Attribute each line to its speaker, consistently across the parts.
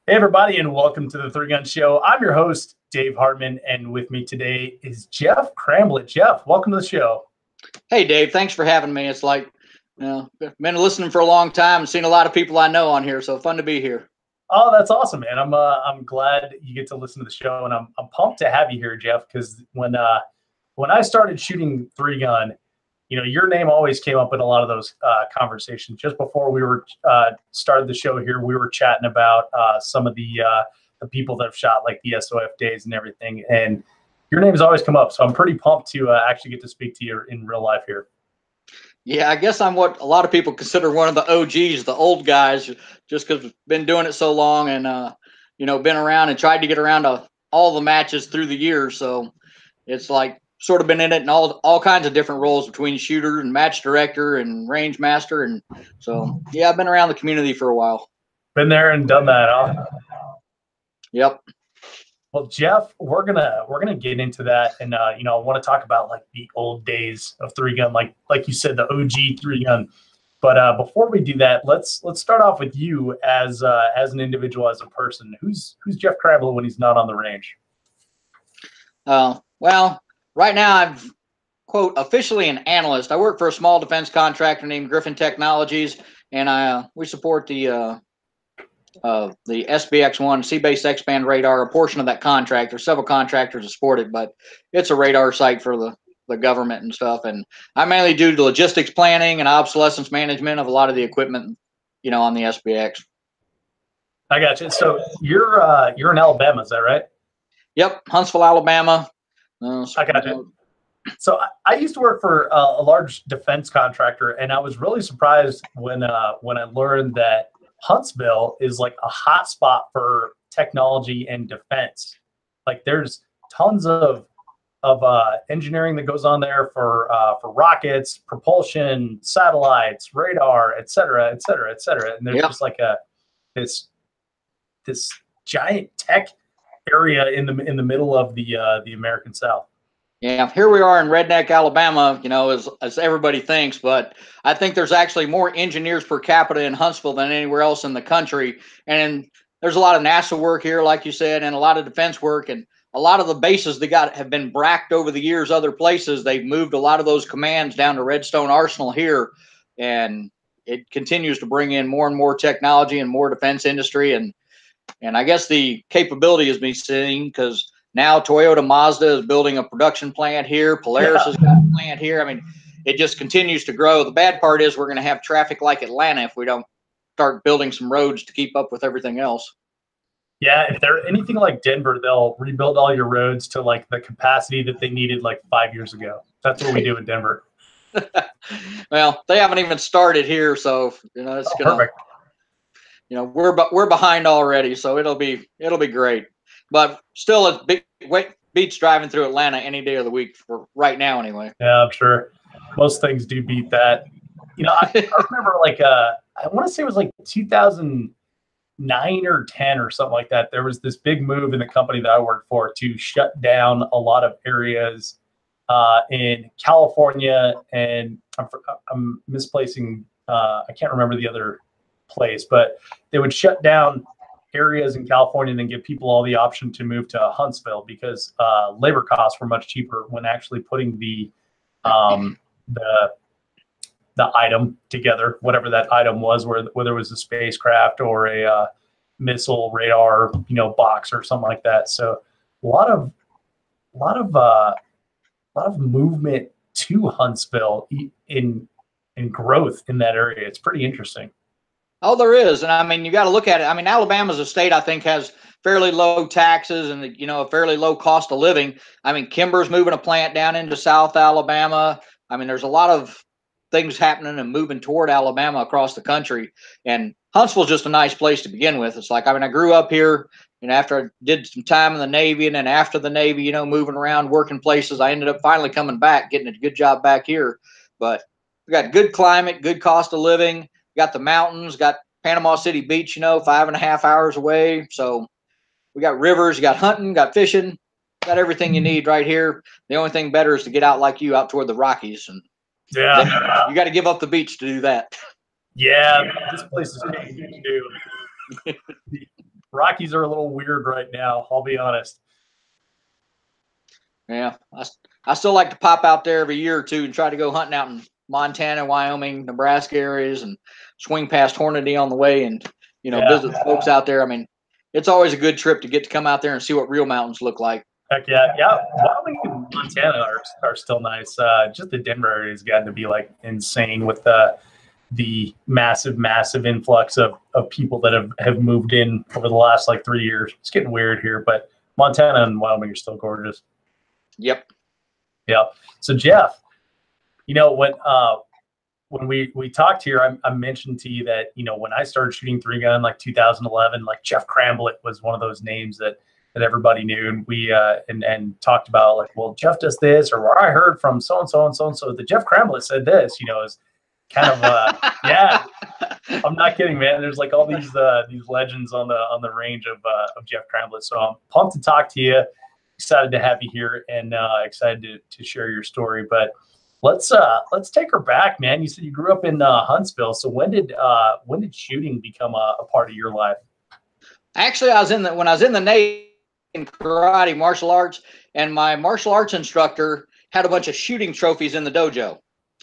Speaker 1: Hey, everybody, and welcome to the Three Gun Show. I'm your host, Dave Hartman, and with me today is Jeff Cramblit. Jeff, welcome to the show.
Speaker 2: Hey, Dave, thanks for having me. It's like, been listening for a long time and seen a lot of people I know on here, so fun to be here.
Speaker 1: Oh, that's awesome, man. I'm glad you get to listen to the show, and I'm pumped to have you here, Jeff, because when I started shooting Three Gun, your name always came up in a lot of those conversations. Just before we were started the show here, we were chatting about some of the people that have shot like the SOF days and everything, and your name has always come up. So I'm pretty pumped to actually get to speak to you in real life here.
Speaker 2: Yeah, I guess I'm what a lot of people consider one of the OGs, the old guys, just because I've been doing it so long and been around and tried to get around to all the matches through the years. So it's like sort of been in it in all kinds of different roles between shooter and match director and range master. And so, yeah, I've been around the community for a while.
Speaker 1: Been there and done that, huh?
Speaker 2: Yep.
Speaker 1: Well, Jeff, we're gonna get into that, and I want to talk about like the old days of Three Gun, like you said, the OG Three Gun. But before we do that, let's start off with you as an individual, as a person. Who's Jeff Cramblit when he's not on the range?
Speaker 2: Well, right now I'm, quote, officially an analyst. I work for a small defense contractor named Griffin Technologies, and we support the SBX-1 sea-based X-band radar, a portion of that contract. There's several contractors that support it, but it's a radar site for the government and stuff. And I mainly do the logistics planning and obsolescence management of a lot of the equipment, on the SBX.
Speaker 1: I got you. So you're in Alabama, is that right?
Speaker 2: Yep, Huntsville, Alabama.
Speaker 1: I got you. So I used to work for a large defense contractor, and I was really surprised when I learned that Huntsville is like a hot spot for technology and defense. Like there's tons of engineering that goes on there for rockets, propulsion, satellites, radar, et cetera, et cetera, et cetera. And there's just like this giant tech area in the middle of the American South.
Speaker 2: Yeah, here we are in redneck Alabama, as everybody thinks, but I think there's actually more engineers per capita in Huntsville than anywhere else in the country. And there's a lot of NASA work here, like you said, and a lot of defense work, and a lot of the bases have been bracked over the years other places. They've moved a lot of those commands down to Redstone Arsenal here, and it continues to bring in more and more technology and more defense industry. And I guess the capability has been seen because now Toyota Mazda is building a production plant here. Polaris has got a plant here. I mean, it just continues to grow. The bad part is we're going to have traffic like Atlanta if we don't start building some roads to keep up with everything else.
Speaker 1: Yeah, if they're anything like Denver, they'll rebuild all your roads to like the capacity that they needed like 5 years ago. That's what we do in Denver.
Speaker 2: Well, they haven't even started here, so it's
Speaker 1: perfect.
Speaker 2: We're behind already, so it'll be great. But still, it beats driving through Atlanta any day of the week for right now, anyway.
Speaker 1: Yeah, I'm sure most things do beat that. I remember I want to say it was like 2009 or 10 or something like that. There was this big move in the company that I worked for to shut down a lot of areas in California, and I'm misplacing. I can't remember the other place, but they would shut down areas in California and then give people all the option to move to Huntsville because labor costs were much cheaper when actually putting the item together, whatever that item was, whether it was a spacecraft or a missile radar, box or something like that. So a lot of movement to Huntsville in growth in that area. It's pretty interesting.
Speaker 2: Oh, there is. And I mean, you got to look at it. I mean, Alabama's a state I think has fairly low taxes and, a fairly low cost of living. I mean, Kimber's moving a plant down into South Alabama. I mean, there's a lot of things happening and moving toward Alabama across the country. And Huntsville's just a nice place to begin with. It's like, I mean, I grew up here, and after I did some time in the Navy, and then after the Navy, moving around, working places, I ended up finally coming back, getting a good job back here. But we got good climate, good cost of living. Got the mountains, got Panama City Beach, 5.5 hours away. So we got rivers, you got hunting, got fishing, got everything you need right here. The only thing better is to get out like you out toward the Rockies. And you got to give up the beach to do that.
Speaker 1: Yeah, this place is easy to do. Rockies are a little weird right now. I'll be honest.
Speaker 2: Yeah, I still like to pop out there every year or two and try to go hunting out in Montana, Wyoming, Nebraska areas, and swing past Hornady on the way, and visit the folks out there. I mean, it's always a good trip to get to come out there and see what real mountains look like.
Speaker 1: Heck yeah, yeah. Wyoming and Montana are still nice. Just the Denver area has gotten to be like insane with the massive influx of people that have moved in over the last like 3 years. It's getting weird here, but Montana and Wyoming are still gorgeous.
Speaker 2: Yep.
Speaker 1: Yeah. So Jeff, when we talked here, I mentioned to you that when I started shooting 3-gun like 2011, like Jeff Cramblit was one of those names that everybody knew, and we and talked about like, well, Jeff does this, or where I heard from so and so and so and so that Jeff Cramblit said this, is kind of yeah. I'm not kidding, man. There's like all these legends on the range of Jeff Cramblit. So I'm pumped to talk to you. Excited to have you here, and excited to share your story. But let's take her back, man. You said you grew up in Huntsville. So when did shooting become a part of your life?
Speaker 2: Actually, when I was in the Navy in karate martial arts, and my martial arts instructor had a bunch of shooting trophies in the dojo.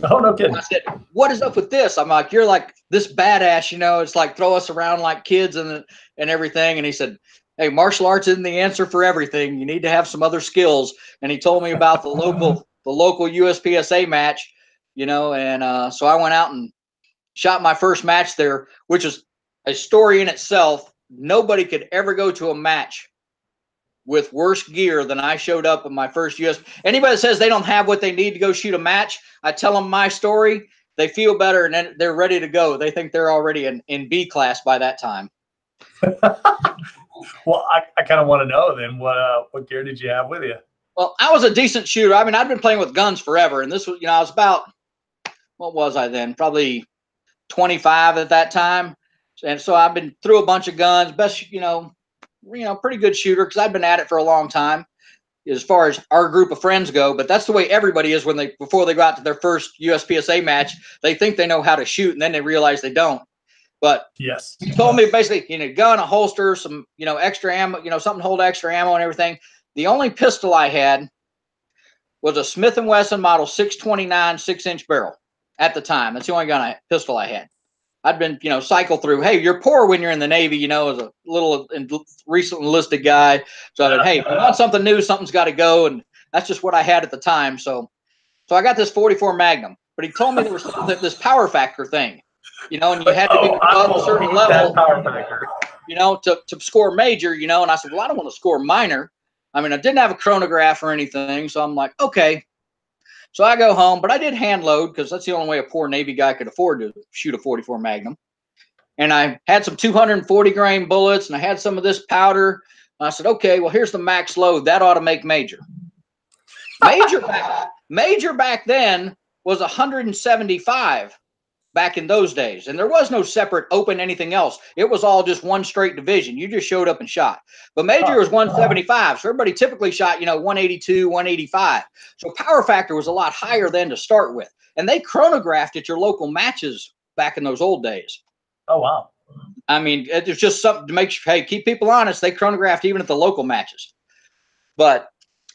Speaker 1: Oh, no kidding.
Speaker 2: And I said, "What is up with this?" I'm like, "You're like this badass, it's like throw us around like kids and everything." And he said, "Hey, martial arts isn't the answer for everything. You need to have some other skills." And he told me about the local USPSA match, and so I went out and shot my first match there, which is a story in itself. Nobody could ever go to a match with worse gear than I showed up in my first US. Anybody that says they don't have what they need to go shoot a match, I tell them my story, they feel better, and then they're ready to go. They think they're already in B class by that time.
Speaker 1: Well, I kind of want to know then what gear did you have with you?
Speaker 2: Well, I was a decent shooter. I mean, I've been playing with guns forever, and this was, I was about, what was I then? Probably 25 at that time. And so I've been through a bunch of guns, pretty good shooter because I've been at it for a long time as far as our group of friends go. But that's the way everybody is before they go out to their first USPSA match. They think they know how to shoot, and then they realize they don't. But
Speaker 1: yes,
Speaker 2: he told me basically, gun, a holster, some, extra ammo, something to hold extra ammo and everything. The only pistol I had was a Smith & Wesson model 629 6-inch barrel at the time. That's the only pistol I had. I'd been, cycle through. Hey, you're poor when you're in the Navy, as a little recent enlisted guy. So I said, hey, if you want something new, something's got to go. And that's just what I had at the time. So I got this 44 Magnum, but he told me there was this power factor thing, and you had to be above a certain level,
Speaker 1: power factor,
Speaker 2: to score major, and I said, well, I don't want to score minor. I mean, I didn't have a chronograph or anything. So I'm like, okay. So I go home, but I did hand load because that's the only way a poor Navy guy could afford to shoot a 44 Magnum. And I had some 240 grain bullets, and I had some of this powder. And I said, okay, well, here's the max load. That ought to make major. Major back then was 175 back in those days. And there was no separate open anything else. It was all just one straight division. You just showed up and shot. But major was 175. So everybody typically shot, 182, 185. So power factor was a lot higher then to start with. And they chronographed at your local matches back in those old days.
Speaker 1: Oh, wow.
Speaker 2: I mean, it's just something to make sure, hey, keep people honest. They chronographed even at the local matches. But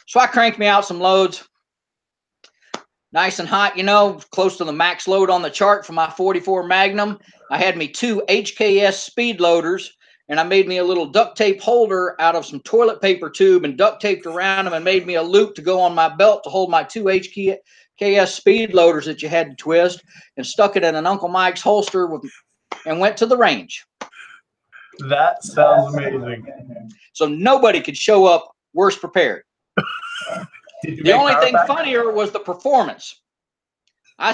Speaker 2: so I cranked me out some loads. Nice and hot, close to the max load on the chart for my 44 Magnum. I had me 2 HKS speed loaders, and I made me a little duct tape holder out of some toilet paper tube and duct taped around them and made me a loop to go on my belt to hold my 2 HKS speed loaders that you had to twist, and stuck it in an Uncle Mike's holster and went to the range.
Speaker 1: That sounds amazing.
Speaker 2: So nobody could show up worse prepared. The only thing funnier was the performance. They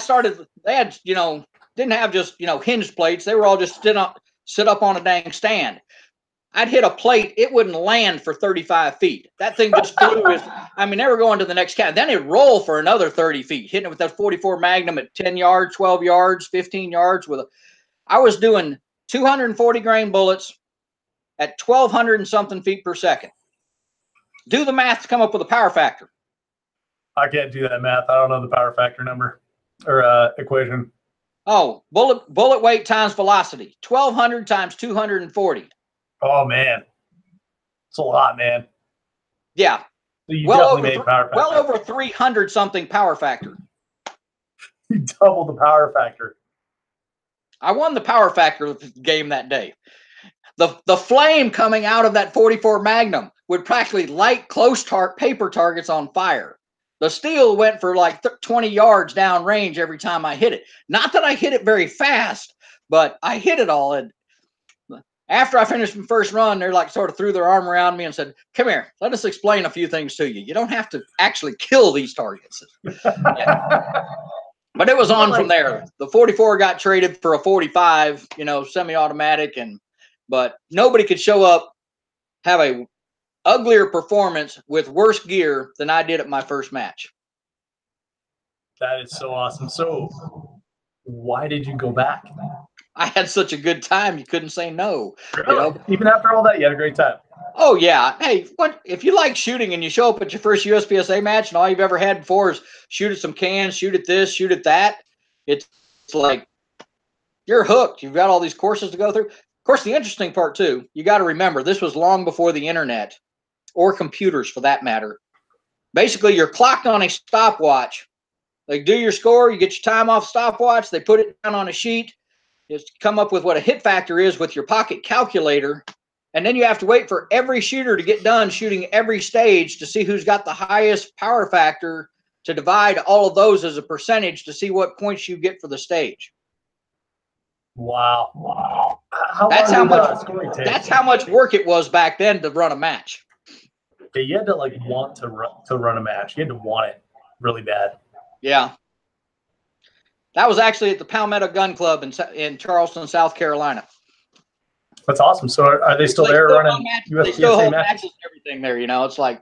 Speaker 2: had, didn't have just, hinge plates. They were all just sit up on a dang stand. I'd hit a plate. It wouldn't land for 35 feet. That thing just flew. They were going to the next count. Then it'd roll for another 30 feet, hitting it with that 44 Magnum at 10 yards, 12 yards, 15 yards. I was doing 240 grain bullets at 1,200 and something feet per second. Do the math to come up with a power factor.
Speaker 1: I can't do that math. I don't know the power factor number or equation.
Speaker 2: Oh, bullet weight times velocity. 1,200 times 240.
Speaker 1: Oh man, it's a lot, man.
Speaker 2: Yeah.
Speaker 1: So you definitely made power factor.
Speaker 2: Well over 300 something power factor.
Speaker 1: You doubled the power factor.
Speaker 2: I won the power factor game that day. The flame coming out of that 44 Magnum would practically light close paper targets on fire. The steel went for like 20 yards down range every time I hit it. Not that I hit it very fast, but I hit it all. And after I finished my first run, they're like sort of threw their arm around me and said, "Come here, let us explain a few things to you. You don't have to actually kill these targets." But it was on from there. The 44 got traded for a 45, semi-automatic, but nobody could show up, have a uglier performance with worse gear than I did at my first match.
Speaker 1: That is so awesome. So why did you go back?
Speaker 2: I had such a good time, you couldn't say no.
Speaker 1: Really? Even after all that, you had a great time.
Speaker 2: Oh yeah. Hey, what if you like shooting and you show up at your first USPSA match and all you've ever had before is shoot at some cans, shoot at this, shoot at that? It's like you're hooked. You've got all these courses to go through. Of course, the interesting part too, you got to remember this was long before the internet or computers for that matter. Basically, you're clocked on a stopwatch. They do your score, you get your time off stopwatch, they put it down on a sheet. Just come up with what a hit factor is with your pocket calculator. And then you have to wait for every shooter to get done shooting every stage to see who's got the highest power factor to divide all of those as a percentage to see what points you get for the stage.
Speaker 1: Wow.
Speaker 2: That's how much work it was back then to run a match.
Speaker 1: Yeah, you had to want to run a match. You had to want it really bad.
Speaker 2: Yeah. That was actually at the Palmetto Gun Club in Charleston, South Carolina.
Speaker 1: That's awesome. So are they still there running USPSA
Speaker 2: they still hold matches and everything there, it's like.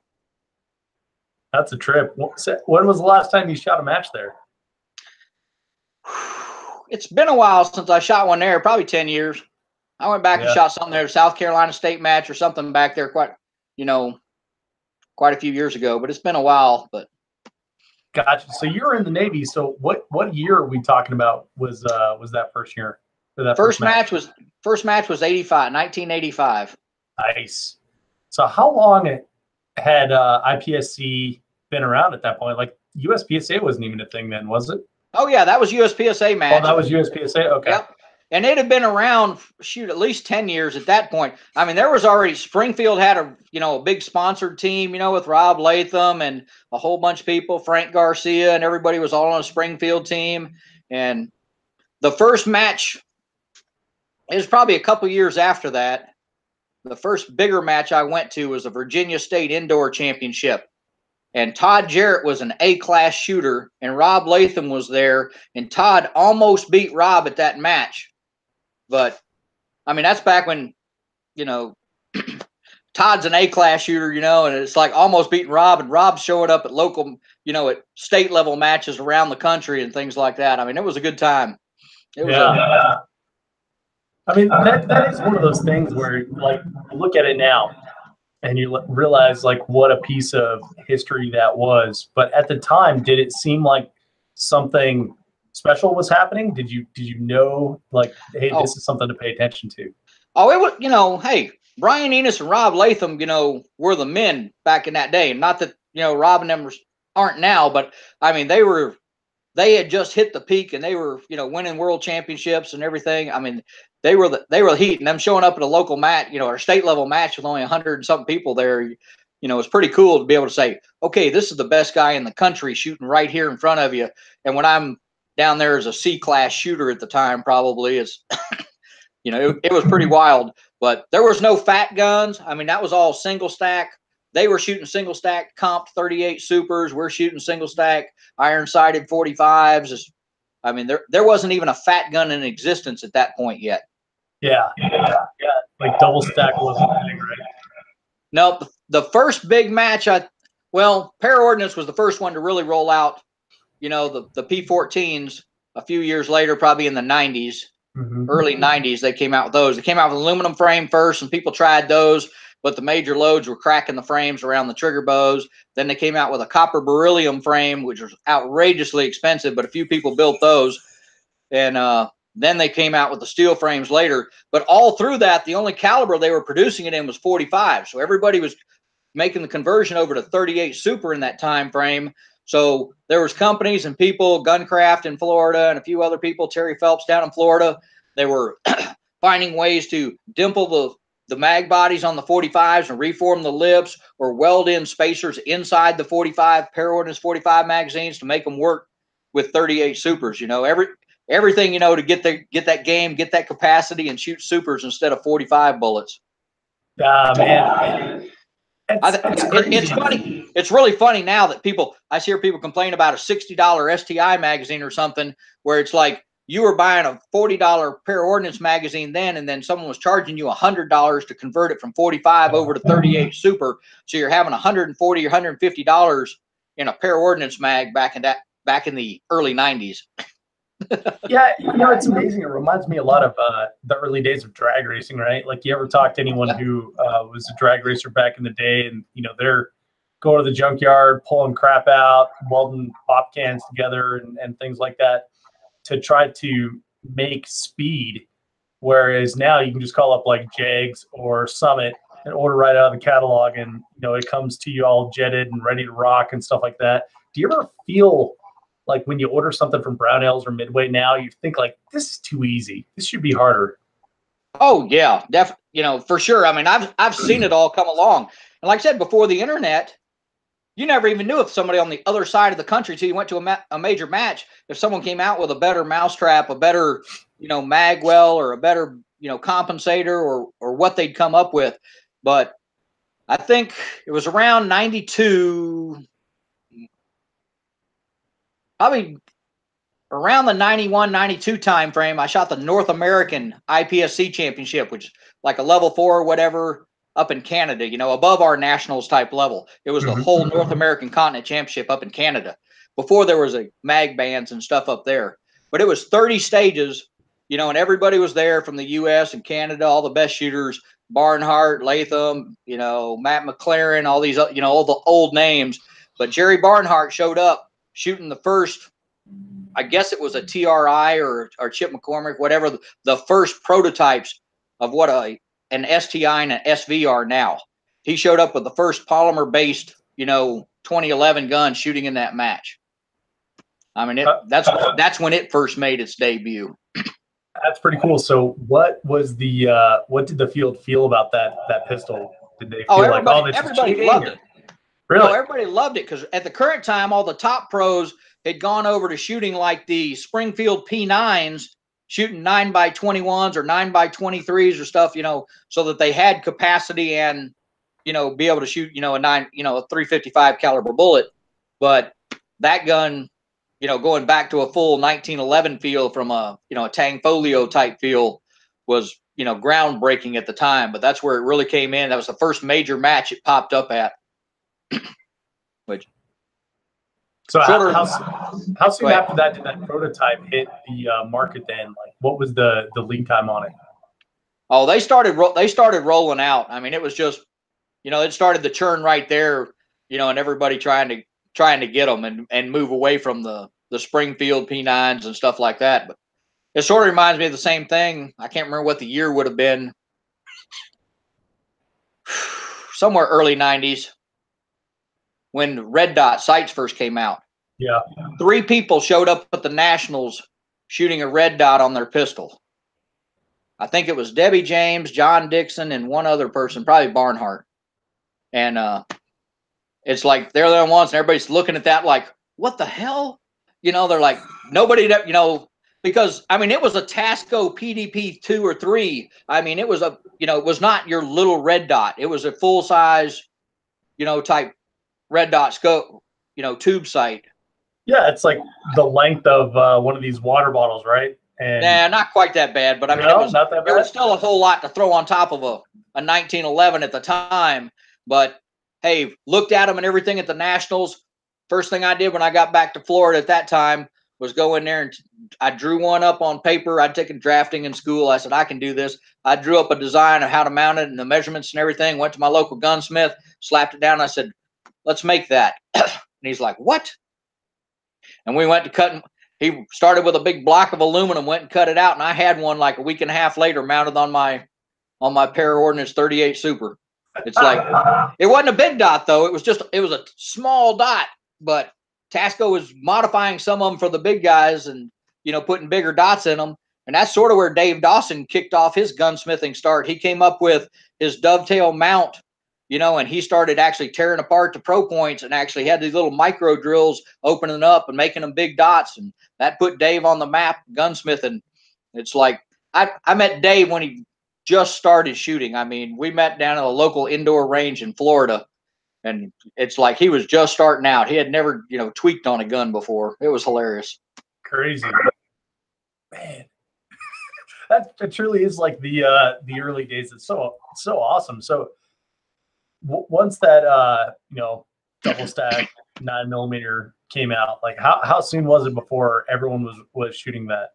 Speaker 1: That's a trip. When was the last time you shot a match there?
Speaker 2: It's been a while since I shot one there, probably 10 years. I went back and shot something there, South Carolina State match or something back there quite a few years ago, but it's been a while. But
Speaker 1: gotcha. So you were in the Navy. So what year are we talking about was that first year? That
Speaker 2: first match was 1985.
Speaker 1: Nice. So how long had IPSC been around at that point? Like USPSA wasn't even a thing then, was it?
Speaker 2: Oh yeah, that was USPSA match.
Speaker 1: Oh, that was USPSA. Okay.
Speaker 2: Yep. And it had been around, at least 10 years at that point. I mean, there was already Springfield had a big sponsored team, with Rob Latham and a whole bunch of people, Frank Garcia, and everybody was all on a Springfield team. And the first match is probably a couple years after that. The first bigger match I went to was a Virginia State Indoor Championship. And Todd Jarrett was an A-class shooter, and Rob Latham was there, and Todd almost beat Rob at that match. But, I mean, that's back when, Todd's an A-class shooter, and it's like almost beating Rob, and Rob's showing up at local, at state-level matches around the country and things like that. I mean, it was a good time. It was
Speaker 1: I mean, that is one of those things where, you look at it now, and you realize what a piece of history that was. But at the time, did it seem like something special was happening? Did you know hey, this is something to pay attention to?
Speaker 2: Oh, it was, hey, Brian Enos and Rob Latham, were the men back in that day. Not that, Rob and them aren't now, but I mean, they had just hit the peak and they were, winning world championships and everything. I mean, they were the heat, and them showing up at a local match, or state level match with only 100 and something people there, it's pretty cool to be able to say, okay, this is the best guy in the country shooting right here in front of you. And when I'm down there as a C-class shooter at the time, probably is, it was pretty wild. But there was no fat guns. I mean, that was all single stack. They were shooting single stack comp 38 supers. We're shooting single stack iron sighted 45s. I mean, there wasn't even a fat gun in existence at that point yet.
Speaker 1: Yeah. Like double stack wasn't a thing, right?
Speaker 2: No, the first big match, Paraordnance was the first one to really roll out, the P14s a few years later, probably in the 90s, early 90s, they came out with those. They came out with aluminum frame first, and people tried those, but the major loads were cracking the frames around the trigger bows. Then they came out with a copper beryllium frame, which was outrageously expensive, but a few people built those. And Then they came out with the steel frames later. But all through that, the only caliber they were producing it in was 45. So everybody was making the conversion over to 38 Super in that time frame. So there was companies and people, Guncraft in Florida and a few other people, Terry Phelps down in Florida. They were finding ways to dimple the mag bodies on the 45s and reform the lips or weld in spacers inside the 45 Para Ordnance 45 magazines to make them work with 38 Supers. You know, everything, you know, to get that game, get that capacity and shoot Supers instead of 45 bullets.
Speaker 1: Man.
Speaker 2: It's funny. It's really funny now that I hear people complain about a $60 STI magazine or something, where it's like you were buying a $40 Para Ordnance magazine then, and then someone was charging you $100 to convert it from 45 over to 38 Super. So you're having $140 or $150 in a Para Ordnance mag back in the early 90s.
Speaker 1: Yeah, you know, it's amazing. It reminds me a lot of the early days of drag racing, right? Like, you ever talk to anyone who was a drag racer back in the day, and, you know, they're going to the junkyard, pulling crap out, welding pop cans together and things like that to try to make speed. Whereas now you can just call up like Jags or Summit and order right out of the catalog, and, you know, it comes to you all jetted and ready to rock and stuff like that. Do you ever feel like when you order something from Brownells or Midway now, you think like, this is too easy, this should be harder?
Speaker 2: Oh yeah, definitely. You know, for sure. I mean, I've seen it all come along. And like I said, before the internet, you never even knew if somebody on the other side of the country, till you went to a major match, if someone came out with a better mousetrap, a better, you know, magwell, or a better, you know, compensator, or what they'd come up with. But I think it was around 92, probably around the 91, 92 time frame, I shot the North American IPSC championship, which is like a level 4 or whatever up in Canada, you know, above our nationals type level. It was the whole North American Continent Championship up in Canada before there was a mag bands and stuff up there. But it was 30 stages, you know, and everybody was there from the US and Canada, all the best shooters, Barnhart, Latham, you know, Matt McLaren, all these, you know, all the old names. But Jerry Barnhart showed up shooting the first, I guess it was a TRI or Chip McCormick, whatever, the first prototypes of what an STI and an SV are now. He showed up with the first polymer-based, you know, 2011 gun shooting in that match. I mean, that's when it first made its debut.
Speaker 1: That's pretty cool. So what was the what did the field feel about that pistol? Did they feel like, oh, this is cheating?
Speaker 2: Loved it.
Speaker 1: Really?
Speaker 2: No, everybody loved it, because at the current time, all the top pros had gone over to shooting like the Springfield P9s, shooting 9x21s or 9x23s or stuff, you know, so that they had capacity and, you know, be able to shoot, you know, a 355 caliber bullet. But that gun, you know, going back to a full 1911 feel from a, you know, a Tang Folio type feel was, you know, groundbreaking at the time. But that's where it really came in. That was the first major match it popped up at. Which,
Speaker 1: so how soon after that did that prototype hit the market then? Like, what was the lead time on it?
Speaker 2: Oh, they started rolling out. I mean, it was just, you know, it started the churn right there, you know, and everybody trying to get them and move away from the Springfield P9s and stuff like that. But it sort of reminds me of the same thing. I can't remember what the year would have been. Somewhere early 90s. When red dot sights first came out.
Speaker 1: Yeah.
Speaker 2: 3 people showed up at the Nationals shooting a red dot on their pistol. I think it was Debbie James, John Dixon, and one other person, probably Barnhart. And it's like they're the ones, and everybody's looking at that like, what the hell? You know, they're like, nobody, you know, because, I mean, it was a Tasco PDP 2 or 3. I mean, it was a, you know, it was not your little red dot. It was a full size, you know, type red dot scope, you know, tube sight.
Speaker 1: Yeah, it's like the length of one of these water bottles, right? And
Speaker 2: nah, not quite that bad, but I mean,
Speaker 1: no, not that bad.
Speaker 2: It was still a whole lot to throw on top of a 1911 at the time. But hey, looked at them and everything at the Nationals. First thing I did when I got back to Florida at that time was go in there and I drew one up on paper. I'd taken drafting in school. I said, I can do this. I drew up a design of how to mount it and the measurements and everything. Went to my local gunsmith, slapped it down. I said, let's make that. And he's like, what? And we went to cutting. he started with a big block of aluminum, went and cut it out, and I had one like a week and a half later mounted on my Paraordnance 38 Super. It's like, it wasn't a big dot though. It was a small dot, but Tasco was modifying some of them for the big guys and, you know, putting bigger dots in them. And that's sort of where Dave Dawson kicked off his gunsmithing start. He came up with his dovetail mount, you know, and he started actually tearing apart the pro points and actually had these little micro drills opening up and making them big dots. And that put Dave on the map, gunsmithing. It's like, I met Dave when he just started shooting. I mean, we met down at a local indoor range in Florida, and it's like he was just starting out. He had never, you know, tweaked on a gun before. It was hilarious.
Speaker 1: Crazy, man. That truly is like the early days. It's so awesome. So once that you know, double stack 9mm came out, like how soon was it before everyone was shooting that?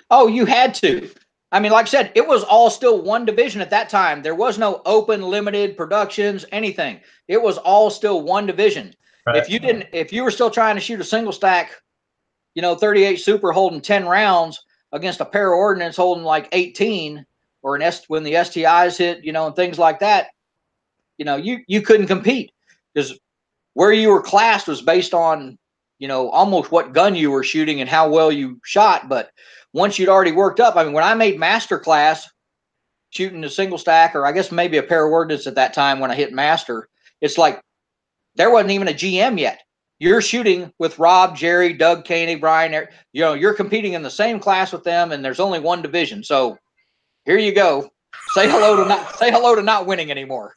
Speaker 2: Oh, you had to. I mean, like I said, it was all still one division at that time. There was no open, limited productions, anything. It was all still one division. Right. If you were still trying to shoot a single stack, you know, 38 Super holding 10 rounds against a Paraordnance holding like 18, or when the STIs hit, you know, and things like that, you know, you couldn't compete, because where you were classed was based on, you know, almost what gun you were shooting and how well you shot. But once you'd already worked up, I mean, when I made master class shooting a single stack, or I guess maybe a Paraordnance at that time when I hit master, it's like there wasn't even a GM yet. You're shooting with Rob, Jerry, Doug Koenig, Brian, you know, you're competing in the same class with them, and there's only one division. So here you go. Say hello to not winning anymore.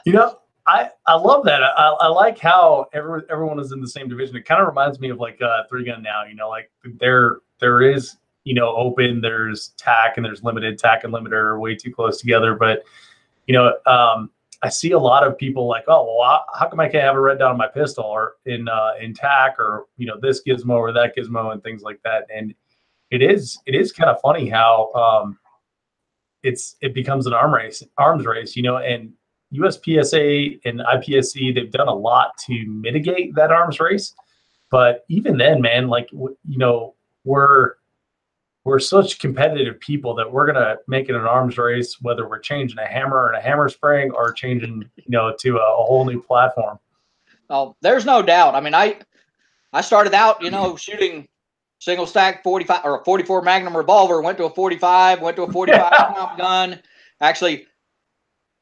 Speaker 1: You know, I love that. I like how everyone is in the same division. It kind of reminds me of like Three Gun now. You know, like there is, you know, open, there's TAC, and there's limited. TAC and limited are way too close together. But you know, I see a lot of people like, oh, well, how come I can't have a red dot on my pistol, or in TAC, or you know, this gizmo or that gizmo and things like that. And it is kind of funny how it becomes an arms race, you know. And USPSA and IPSC, they've done a lot to mitigate that arms race. But even then, man, like, you know, we're such competitive people that we're going to make it an arms race, whether we're changing a hammer and a hammer spring or changing, you know, to a whole new platform.
Speaker 2: Oh, there's no doubt. I mean, I started out, you know, shooting single stack 45 or a 44 Magnum revolver, went to a 45, went to a 45 comp gun. Actually,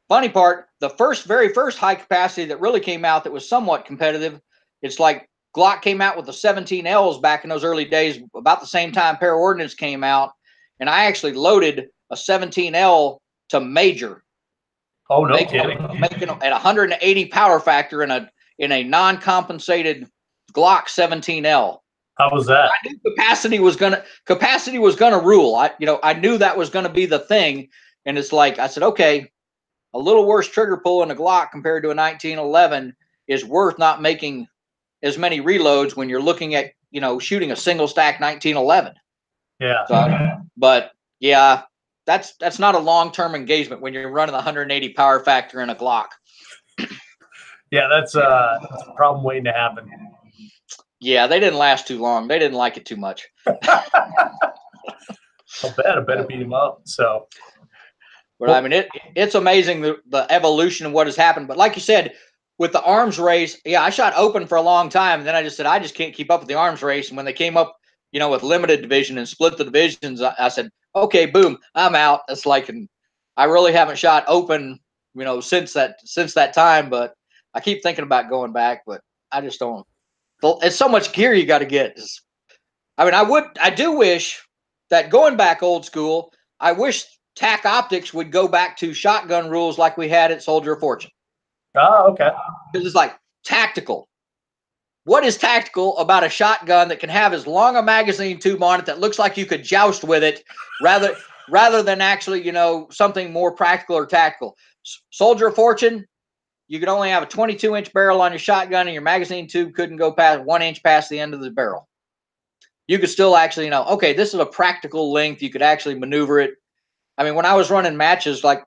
Speaker 2: funny part, the very first high capacity that really came out that was somewhat competitive, it's like Glock came out with the 17Ls back in those early days, about the same time Paraordnance came out, and I actually loaded a 17L to major.
Speaker 1: Oh, no kidding.
Speaker 2: Making at 180 power factor in a non-compensated Glock 17L.
Speaker 1: How was that?
Speaker 2: I knew capacity was gonna rule. I knew that was gonna be the thing, and it's like I said, okay, a little worse trigger pull in a Glock compared to a 1911 is worth not making as many reloads when you're looking at, you know, shooting a single stack 1911.
Speaker 1: Yeah.
Speaker 2: So, but yeah, that's not a long-term engagement when you're running the 180 power factor in a Glock.
Speaker 1: Yeah, that's a problem waiting to happen.
Speaker 2: Yeah, they didn't last too long. They didn't like it too much.
Speaker 1: I bet it beat him up. So,
Speaker 2: but I mean, it's amazing the evolution of what has happened. But like you said, with the arms race, yeah, I shot open for a long time, and then I just said I just can't keep up with the arms race. And when they came up, you know, with limited division and split the divisions, I said, okay, boom, I'm out. It's like, and I really haven't shot open, you know, since that time. But I keep thinking about going back, but I just don't. It's so much gear you got to get. I mean, I do wish that going back old school, I wish TAC optics would go back to shotgun rules like we had at Soldier of Fortune.
Speaker 1: Oh, okay.
Speaker 2: Because it's like tactical. What is tactical about a shotgun that can have as long a magazine tube on it that looks like you could joust with it, rather than actually, you know, something more practical or tactical? Soldier of Fortune, you could only have a 22-inch barrel on your shotgun, and your magazine tube couldn't go past 1 inch past the end of the barrel. You could still actually, you know, okay, this is a practical length. You could actually maneuver it. I mean, when I was running matches, like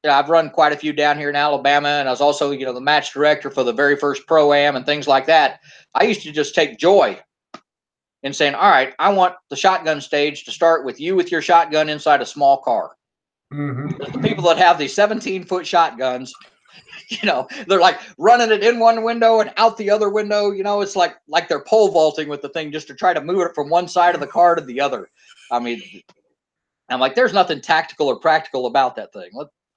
Speaker 2: Yeah, I've run quite a few down here in Alabama, and I was also, the match director for the very first Pro-Am and things like that. I used to just take joy in saying, all right, I want the shotgun stage to start with you with your shotgun inside a small car. The people that have these 17-foot shotguns, they're like running it in one window and out the other window. It's like they're pole vaulting with the thing just to try to move it from one side of the car to the other. I mean, I'm like, there's nothing tactical or practical about that thing.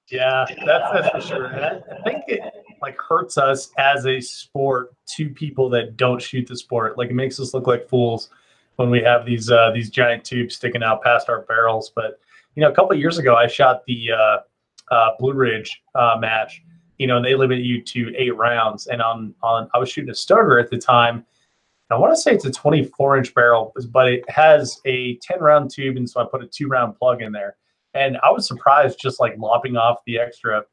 Speaker 1: Yeah, that's for sure. And I think it like hurts us as a sport to people that don't shoot the sport. Like it makes us look like fools when we have these giant tubes sticking out past our barrels. But a couple of years ago, I shot the Blue Ridge match. And they limit you to 8 rounds. And on I was shooting a Stoker at the time. I want to say it's a 24-inch barrel, but it has a 10-round tube, and so I put a 2-round plug in there. And I was surprised, just like lopping off the extra,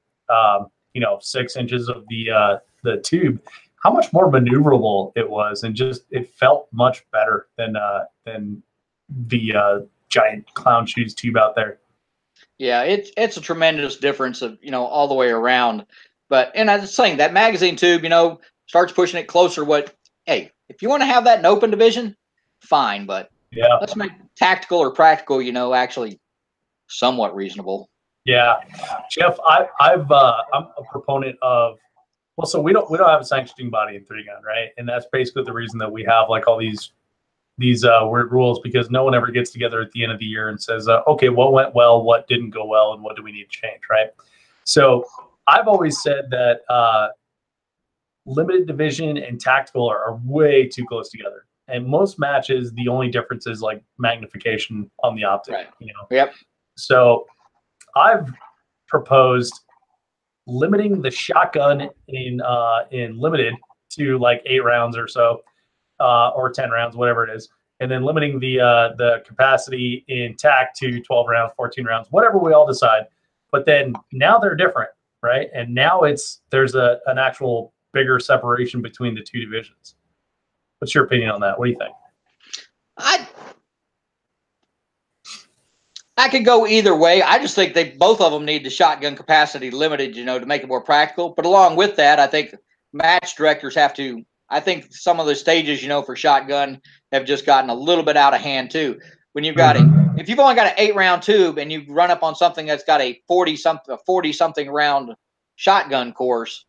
Speaker 1: 6 inches of the tube, how much more maneuverable it was, and just it felt much better than the giant clown shoes tube out there.
Speaker 2: Yeah, it's a tremendous difference of all the way around. And I was saying that magazine tube, starts pushing it closer. Hey, if you want to have that in open division, fine, but
Speaker 1: yeah,
Speaker 2: let's make tactical or practical, actually somewhat reasonable.
Speaker 1: Yeah, Jeff, I'm a proponent of, well, so we don't have a sanctioning body in 3-gun, right? And that's basically the reason that we have like all these weird rules, because no one ever gets together at the end of the year and says, okay, what went well, what didn't go well, and what do we need to change, right? So I've always said that limited division and tactical are way too close together. And most matches, the only difference is like magnification on the optic,
Speaker 2: right. Yep.
Speaker 1: So I've proposed limiting the shotgun in limited to like 8 rounds or so, or 10 rounds, whatever it is, and then limiting the capacity in TAC to 12 rounds, 14 rounds, whatever we all decide. But then now they're different, right? And now there's an actual bigger separation between the 2 divisions. What's your opinion on that? What do you think?
Speaker 2: I could go either way. I just think both of them need the shotgun capacity limited, to make it more practical. But along with that, I think match directors have to. I think some of the stages, for shotgun have just gotten a little bit out of hand too. When you've got if you've only got an 8-round tube and you run up on something that's got a 40-something round shotgun course,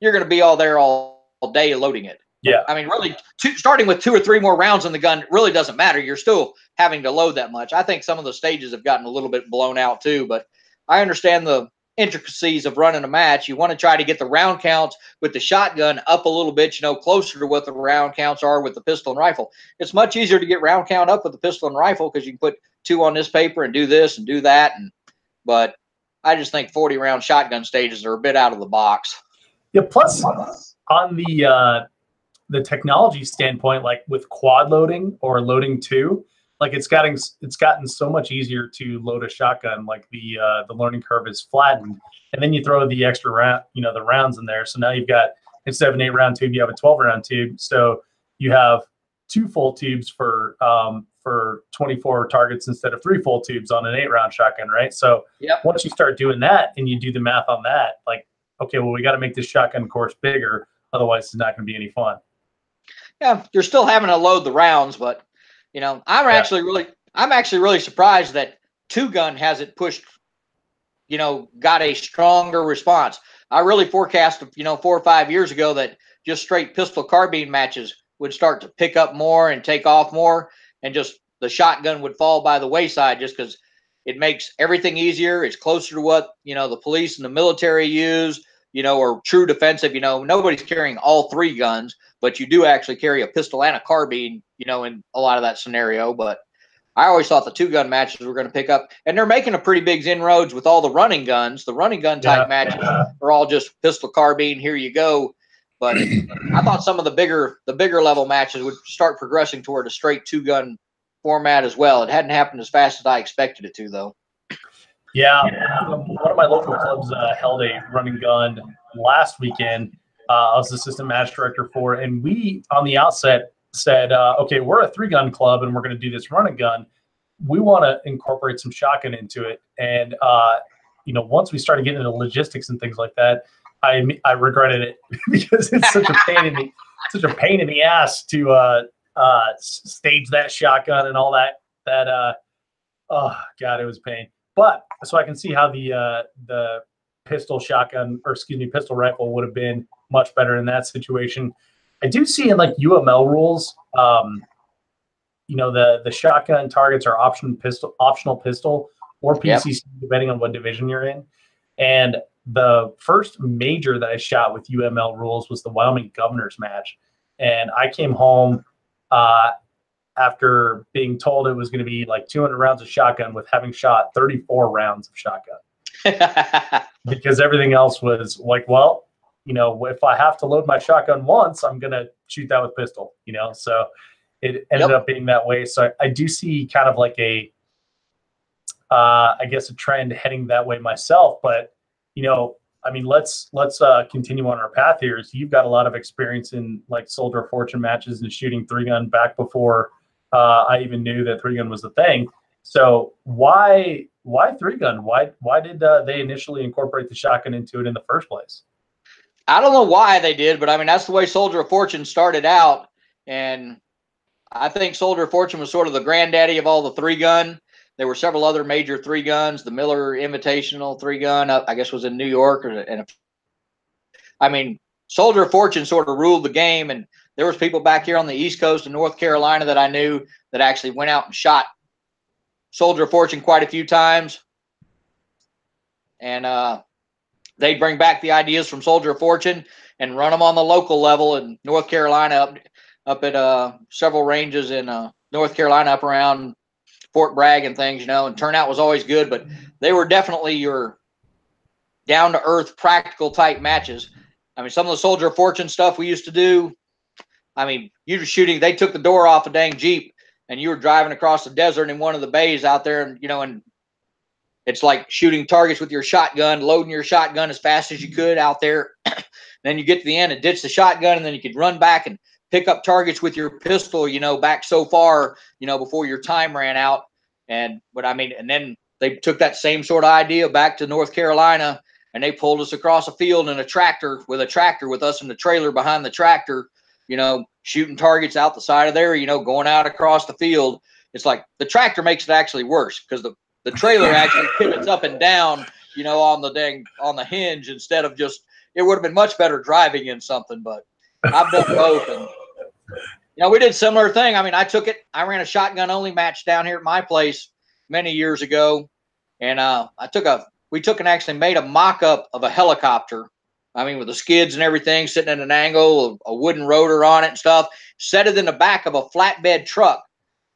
Speaker 2: you're going to be all there all day loading it.
Speaker 1: Yeah.
Speaker 2: I mean, really, starting with 2 or 3 more rounds in the gun really doesn't matter. You're still having to load that much. I think some of the stages have gotten a little bit blown out too, but I understand the intricacies of running a match. You want to try to get the round counts with the shotgun up a little bit, closer to what the round counts are with the pistol and rifle. It's much easier to get round count up with the pistol and rifle because you can put 2 on this paper and do this and do that. But I just think 40-round shotgun stages are a bit out of the box.
Speaker 1: Yeah. Plus, on the technology standpoint, like with quad loading or loading 2, like it's gotten so much easier to load a shotgun. Like the learning curve is flattened, and then you throw the extra round, the rounds in there. So now you've got, instead of an 8-round tube, you have a 12-round tube. So you have 2 full tubes for 24 targets instead of 3 full tubes on an 8-round shotgun, right? So once you start doing that and you do the math on that, like, okay, well, we got to make this shotgun course bigger, otherwise it's not going to be any fun.
Speaker 2: Yeah, you're still having to load the rounds, but I'm actually really surprised that 2-gun hasn't pushed, got a stronger response. I really forecast, 4 or 5 years ago that just straight pistol carbine matches would start to pick up more and take off more, and just the shotgun would fall by the wayside just because it makes everything easier. It's closer to what, the police and the military use, or true defensive. Nobody's carrying all 3 guns, but you do actually carry a pistol and a carbine, in a lot of that scenario. But I always thought the 2-gun matches were going to pick up, and they're making a pretty big inroads with all the running guns. The running gun type matches are all just pistol carbine. Here you go. But I thought some of the bigger level matches would start progressing toward a straight 2-gun format as well. It hadn't happened as fast as I expected it to, though.
Speaker 1: Yeah, one of my local clubs held a running gun last weekend. I was assistant match director for, and we on the outset said, okay, we're a 3-gun club and we're going to do this running gun. We want to incorporate some shotgun into it. And once we started getting into logistics and things like that, I regretted it because it's such a pain in the ass to stage that shotgun and all that. Oh God, it was pain. But so I can see how the pistol rifle would have been much better in that situation. I do see in like UML rules, the shotgun targets are optional pistol or PCC, depending on what division you're in. And the first major that I shot with UML rules was the Wyoming Governors match. And I came home after being told it was going to be like 200 rounds of shotgun with having shot 34 rounds of shotgun. Because everything else was like, well, if I have to load my shotgun once, I'm going to shoot that with pistol, so it ended up being that way. So I do see kind of like I guess a trend heading that way myself, but let's continue on our path here. So you've got a lot of experience in like Soldier of Fortune matches and shooting 3-gun back before I even knew that 3-gun was the thing. So why 3-gun? Why did they initially incorporate the shotgun into it in the first place?
Speaker 2: I don't know why they did, but I mean, that's the way Soldier of Fortune started out. And I think Soldier of Fortune was sort of the granddaddy of all the 3-gun. There were several other major 3-guns. The Miller Invitational 3-gun, I guess, was in New York. I mean, Soldier of Fortune sort of ruled the game. And there was people back here on the East Coast of North Carolina that I knew that actually went out and shot Soldier of Fortune quite a few times. And they'd bring back the ideas from Soldier of Fortune and run them on the local level in North Carolina, up at several ranges in North Carolina, up around Fort Bragg and things, and turnout was always good, but they were definitely your down-to-earth, practical type matches. I mean, some of the Soldier of Fortune stuff we used to do, I mean, you were shooting, they took the door off a dang Jeep, and you were driving across the desert in one of the bays out there, and, and it's like shooting targets with your shotgun, loading your shotgun as fast as you could out there. Then you get to the end and ditch the shotgun, and then you could run back and pick up targets with your pistol, back so far, before your time ran out. And then they took that same sort of idea back to North Carolina, and they pulled us across a field in a tractor with us in the trailer behind the tractor, shooting targets out the side of there, going out across the field. It's like the tractor makes it actually worse because the trailer actually pivots up and down, on the hinge instead of just, it would have been much better driving in something, but I've done both. And, we did similar thing. I mean, I ran a shotgun only match down here at my place many years ago. And we took and actually made a mock-up of a helicopter. I mean, with the skids and everything sitting at an angle, a wooden rotor on it and stuff, set it in the back of a flatbed truck.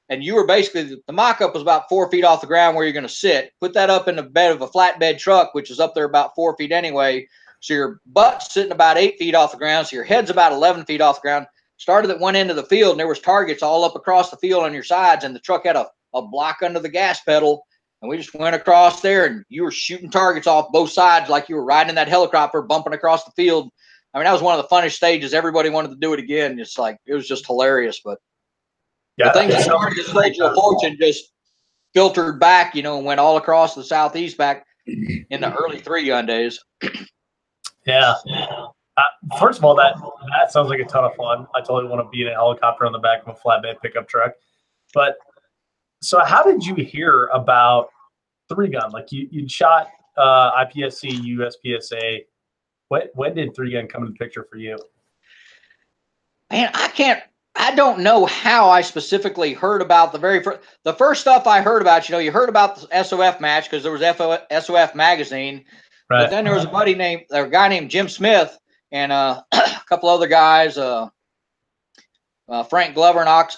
Speaker 2: And you were basically, the mock-up was about 4 feet off the ground where you're going to sit. Put that up in the bed of a flatbed truck, which is up there about 4 feet anyway. So your butt's sitting about 8 feet off the ground. So your head's about 11 feet off the ground. Started at one end of the field, and there was targets all up across the field on your sides. And the truck had a block under the gas pedal. And we just went across there, and you were shooting targets off both sides like you were riding in that helicopter, bumping across the field. I mean, that was one of the funnest stages. Everybody wanted to do it again. It's like, it was just hilarious. But the things that started this Soldier of Fortune just filtered back, and went all across the Southeast back in the early 3-gun days.
Speaker 1: Yeah. First of all, that sounds like a ton of fun. I totally want to be in a helicopter on the back of a flatbed pickup truck. But so how did you hear about 3-gun? Like you'd shot IPSC, USPSA. When did 3-gun come into the picture for you?
Speaker 2: Man, I don't know how I specifically heard about the first stuff I heard about. You heard about the SOF match because there was SOF magazine. Right. But then there was a guy named Jim Smith and a couple other guys, Frank Glover and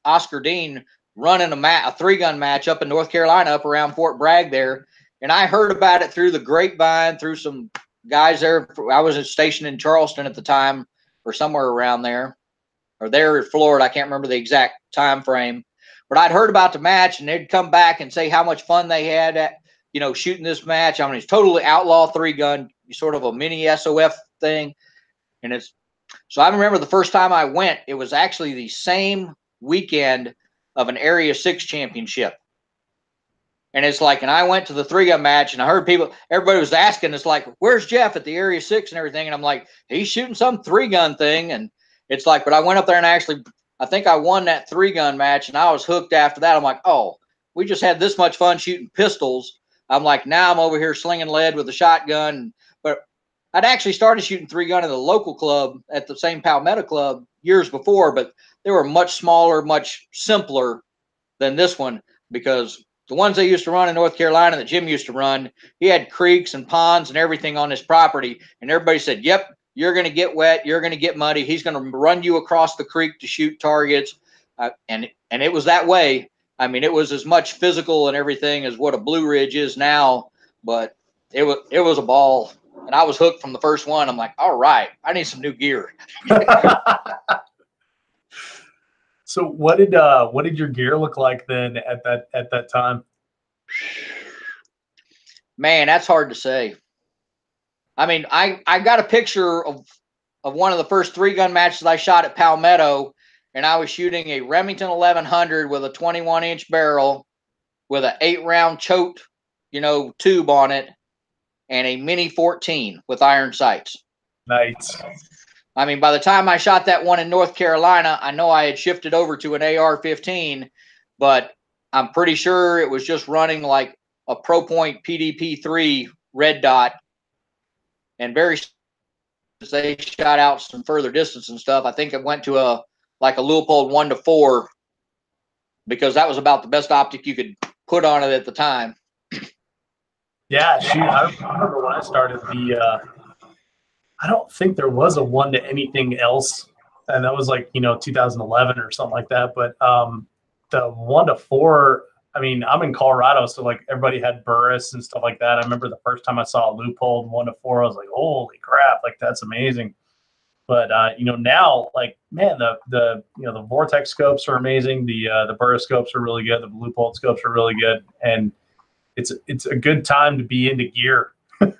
Speaker 2: Oscar Dean, running a 3-gun match up in North Carolina, up around Fort Bragg there. And I heard about it through the grapevine, through some guys there. I was stationed in Charleston at the time, or somewhere around there, or there in Florida. I can't remember the exact time frame. But I'd heard about the match, and they'd come back and say how much fun they had at, shooting this match. I mean, it's totally outlaw 3-gun, sort of a mini SOF thing. And so I remember the first time I went, it was actually the same weekend of an Area 6 championship. And it's like, and I went to the 3-gun match, and I heard everybody was asking, it's like, where's Jeff at the Area 6 and everything? And I'm like, he's shooting some 3-gun thing. And it's like, but I went up there and I think I won that 3-gun match, and I was hooked after that. I'm like, oh, we just had this much fun shooting pistols. I'm like, now I'm over here slinging lead with a shotgun. But I'd actually started shooting 3-gun at the local club at the same Palmetto club years before, but they were much smaller, much simpler than this one, because the ones they used to run in North Carolina that Jim used to run, he had creeks and ponds and everything on his property. And everybody said, yep, you're going to get wet. You're going to get muddy. He's going to run you across the creek to shoot targets. And it was that way. I mean, it was as much physical and everything as what a Blue Ridge is now, but it was a ball. And I was hooked from the first one. I'm like, all right, I need some new gear.
Speaker 1: So what did your gear look like then at that time?
Speaker 2: Man, that's hard to say. I mean, I got a picture of one of the first 3-gun matches I shot at Palmetto, and I was shooting a Remington 1100 with a 21-inch barrel with an 8-round choked, tube on it, and a Mini 14 with iron sights.
Speaker 1: Nice.
Speaker 2: I mean, by the time I shot that one in North Carolina, I know I had shifted over to an AR-15, but I'm pretty sure it was just running like a Pro Point PDP-3 red dot, and they shot out some further distance and stuff. I think it went to a Leupold 1-4, because that was about the best optic you could put on it at the time.
Speaker 1: Yeah, shoot, I remember when I started I don't think there was a 1 to anything else, and that was like 2011 or something like that. But the 1-4, I mean, I'm in Colorado, so like everybody had Burris and stuff like that. I remember the first time I saw a Leupold 1-4, I was like, holy crap, like that's amazing. But now, like, man, the Vortex scopes are amazing. The Burris scopes are really good. The Leupold scopes are really good, and it's a good time to be into gear. It's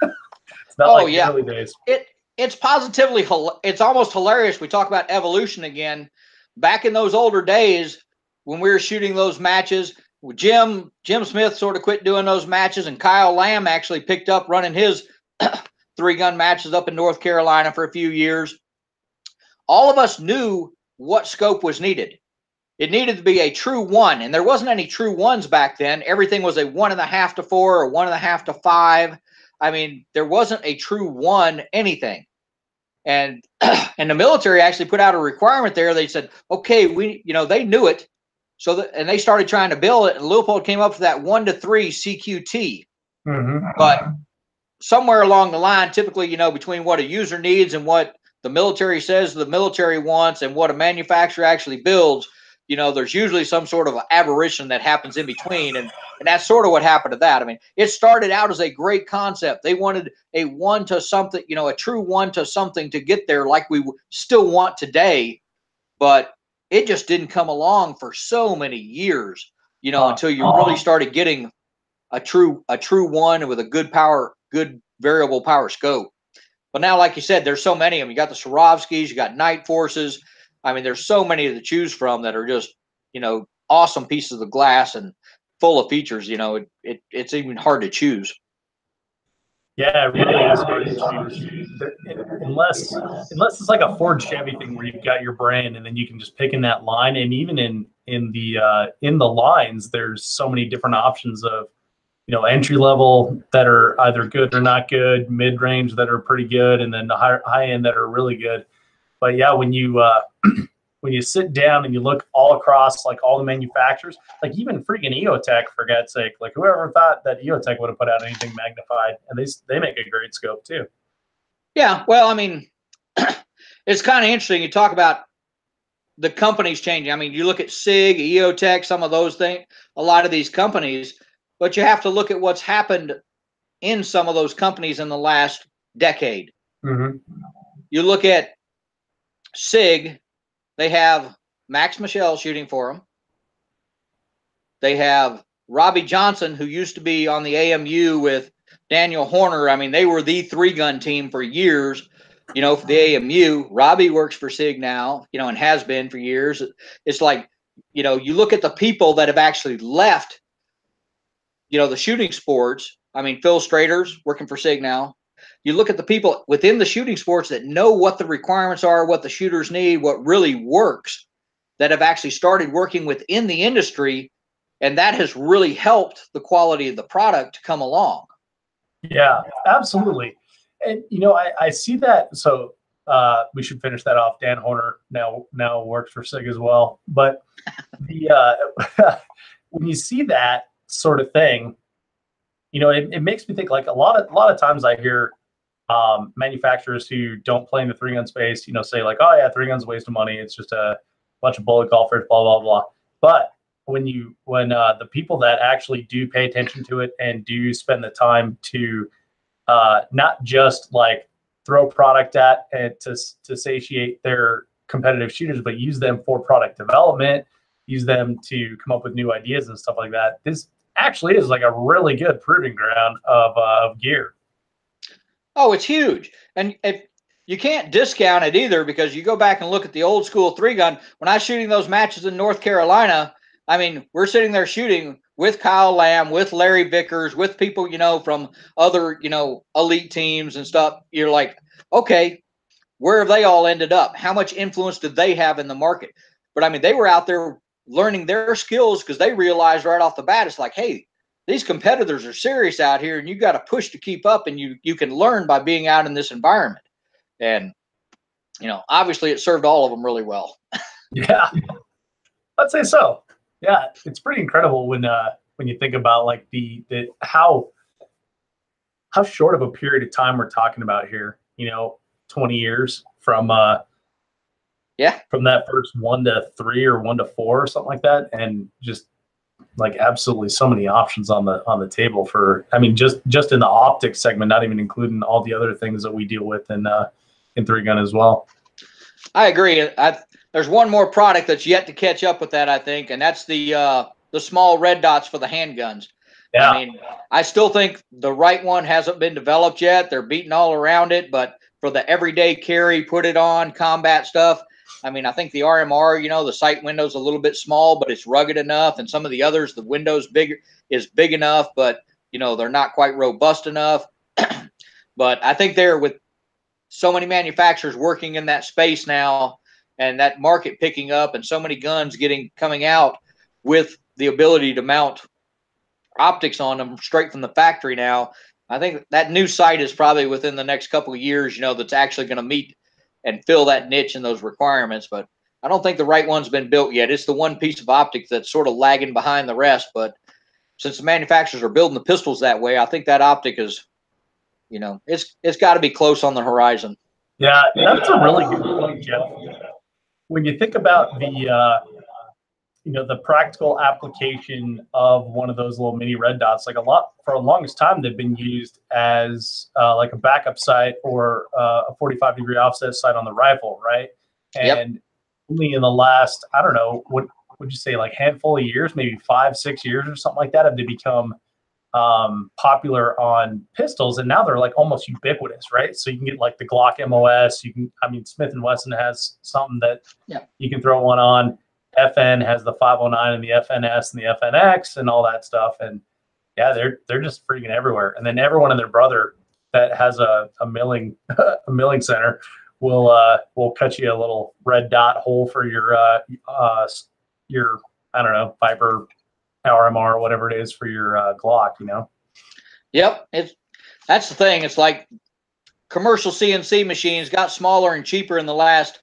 Speaker 1: not the early days.
Speaker 2: It's positively, it's almost hilarious. We talk about evolution again. Back in those older days when we were shooting those matches, Jim Smith sort of quit doing those matches, and Kyle Lamb actually picked up running his 3-gun matches up in North Carolina for a few years. All of us knew what scope was needed. It needed to be a true 1, and there wasn't any true 1s back then. Everything was a 1.5 to 4 or 1.5 to 5. I mean, there wasn't a true 1 anything. And the military actually put out a requirement there. They said, okay, they knew it. And they started trying to build it, and Leupold came up with that 1 to 3 CQT.
Speaker 1: Mm-hmm.
Speaker 2: But somewhere along the line, typically, between what a user needs and what the military says the military wants and what a manufacturer actually builds, there's usually some sort of aberration that happens in between. And that's sort of what happened to that. I mean, it started out as a great concept. They wanted a 1 to something, a true 1 to something to get there, like we still want today. But it just didn't come along for so many years, until you really started getting a true 1 with a good variable power scope. But now, like you said, there's so many of them. You got the Swarovskis, you got Night Forces. I mean, there's so many to choose from that are just, awesome pieces of glass and full of features. It's even hard to choose.
Speaker 1: Yeah, it really is hard to choose. Unless it's like a Ford Chevy thing where you've got your brand and then you can just pick in that line. And even in the lines, there's so many different options of, entry level that are either good or not good, mid range that are pretty good, and then the high end that are really good. But yeah, when you sit down and you look all across like all the manufacturers, like even freaking EOTech, for God's sake, like whoever thought that EOTech would have put out anything magnified, and they make a great scope too.
Speaker 2: Yeah, well, I mean, it's kind of interesting. You talk about the companies changing. I mean, you look at SIG, EOTech, some of those things, a lot of these companies, but you have to look at what's happened in some of those companies in the last decade.
Speaker 1: Mm-hmm.
Speaker 2: You look at SIG, they have Max Michel shooting for them. They have Robbie Johnson, who used to be on the AMU with Daniel Horner. I mean, they were the 3-gun team for years, for the AMU. Robbie works for SIG now, and has been for years. It's like, you look at the people that have actually left the shooting sports. I mean, Phil Strader's working for SIG now. You look at the people within the shooting sports that know what the requirements are, what the shooters need, what really works, that have actually started working within the industry, and that has really helped the quality of the product to come along.
Speaker 1: Yeah, absolutely. And I see that. So we should finish that off. Dan Horner now works for SIG as well. But the when you see that sort of thing, it makes me think, like, a lot of times I hear manufacturers who don't play in the 3-gun space, say like, oh yeah, 3-gun's a waste of money. It's just a bunch of bullet golfers, blah, blah, blah. But when the people that actually do pay attention to it and do spend the time to not just like throw product at and to satiate their competitive shooters, but use them for product development, use them to come up with new ideas and stuff like that, this actually is like a really good proving ground of gear.
Speaker 2: Oh, it's huge. And you can't discount it either, because you go back and look at the old school 3-gun. When I was shooting those matches in North Carolina, I mean, we're sitting there shooting with Kyle Lamb, with Larry Vickers, with people, from other, elite teams and stuff. You're like, okay, where have they all ended up? How much influence did they have in the market? But I mean, they were out there learning their skills because they realized right off the bat, it's like, hey, these competitors are serious out here, and you got to push to keep up, and you can learn by being out in this environment. And, obviously it served all of them really well.
Speaker 1: Yeah, I'd say so. Yeah, it's pretty incredible when you think about like the how short of a period of time we're talking about here. 20 years from from that first 1 to 3 or 1 to 4 or something like that, and just like absolutely so many options on the table for, I mean, just in the optics segment, not even including all the other things that we deal with in 3-gun as well.
Speaker 2: I agree. There's one more product that's yet to catch up with that, I think, and that's the small red dots for the handguns. Yeah. I mean, I still think the right one hasn't been developed yet. They're beating all around it, but for the everyday carry, put it on, combat stuff, I mean, I think the RMR, the sight window's a little bit small, but it's rugged enough, and some of the others, the window's big enough, but they're not quite robust enough. But I think they're, with so many manufacturers working in that space now, and that market picking up, and so many guns coming out with the ability to mount optics on them straight from the factory now, I think that new sight is probably within the next couple of years, that's actually going to meet and fill that niche and those requirements. But I don't think the right one's been built yet. It's the one piece of optics that's sort of lagging behind the rest. But since the manufacturers are building the pistols that way, I think that optic is, it's got to be close on the horizon.
Speaker 1: Yeah, that's a really good point, Jeff. When you think about the practical application of one of those little mini red dots, like for the longest time, they've been used as like a backup sight or a 45-degree offset sight on the rifle, right? And only in the last, I don't know, what would you say, like handful of years, maybe 5-6 years or something like that, have they become popular on pistols, and now they're like almost ubiquitous, right? So you can get like the Glock MOS, Smith & Wesson has something that you can throw one on. FN has the 509 and the FNS and the FNX and all that stuff, and yeah, they're just freaking everywhere. And then everyone and their brother that has a milling center will cut you a little red dot hole for your I don't know, Viper RMR or whatever it is for your Glock.
Speaker 2: Yep, that's the thing. It's like commercial CNC machines got smaller and cheaper in the last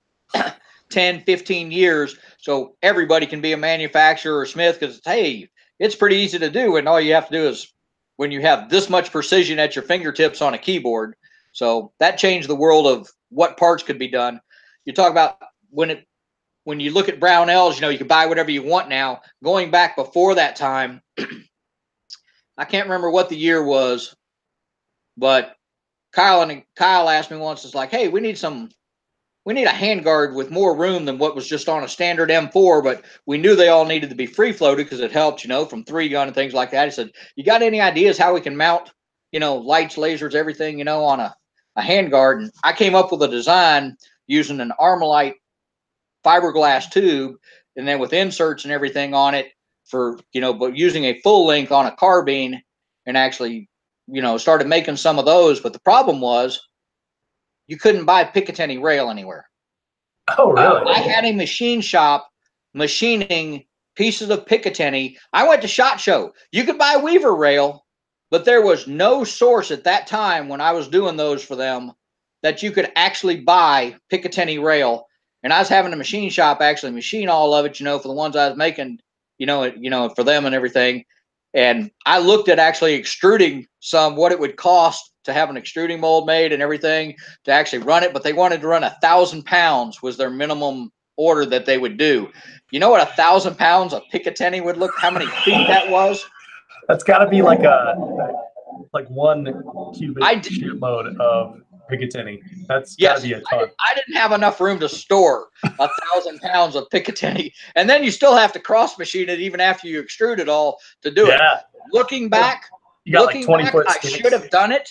Speaker 2: 10, 15 years. So everybody can be a manufacturer or smith, because, hey, it's pretty easy to do. And all you have to do is, when you have this much precision at your fingertips on a keyboard. So that changed the world of what parts could be done. You talk about when you look at Brownells, you can buy whatever you want now. Going back before that time, I can't remember what the year was, but Kyle asked me once, it's like, hey, we need a handguard with more room than what was just on a standard M4, but we knew they all needed to be free floated because it helped, from 3-gun and things like that. He said, you got any ideas how we can mount, lights, lasers, everything, on a handguard? And I came up with a design using an Armalite fiberglass tube, and then with inserts and everything on it, for, but using a full length on a carbine, and actually, started making some of those. But the problem was you couldn't buy Picatinny rail anywhere.
Speaker 1: Oh, really?
Speaker 2: I had a machine shop machining pieces of Picatinny. I went to SHOT Show. You could buy Weaver rail, but there was no source at that time when I was doing those for them that you could actually buy Picatinny rail. And I was having a machine shop actually machine all of it, for the ones I was making, for them and everything. And I looked at actually extruding what it would cost to have an extruding mold made and everything to actually run it. But they wanted to run 1,000 pounds was their minimum order that they would do. You know what 1,000 pounds of Picatinny would look, how many feet that was?
Speaker 1: That's got to be like 1 cubic shipload of Picatinny. That's got to be a ton.
Speaker 2: I didn't have enough room to store 1,000 pounds of Picatinny, and then you still have to cross machine it even after you extrude it all to do it. Looking back, I should have done it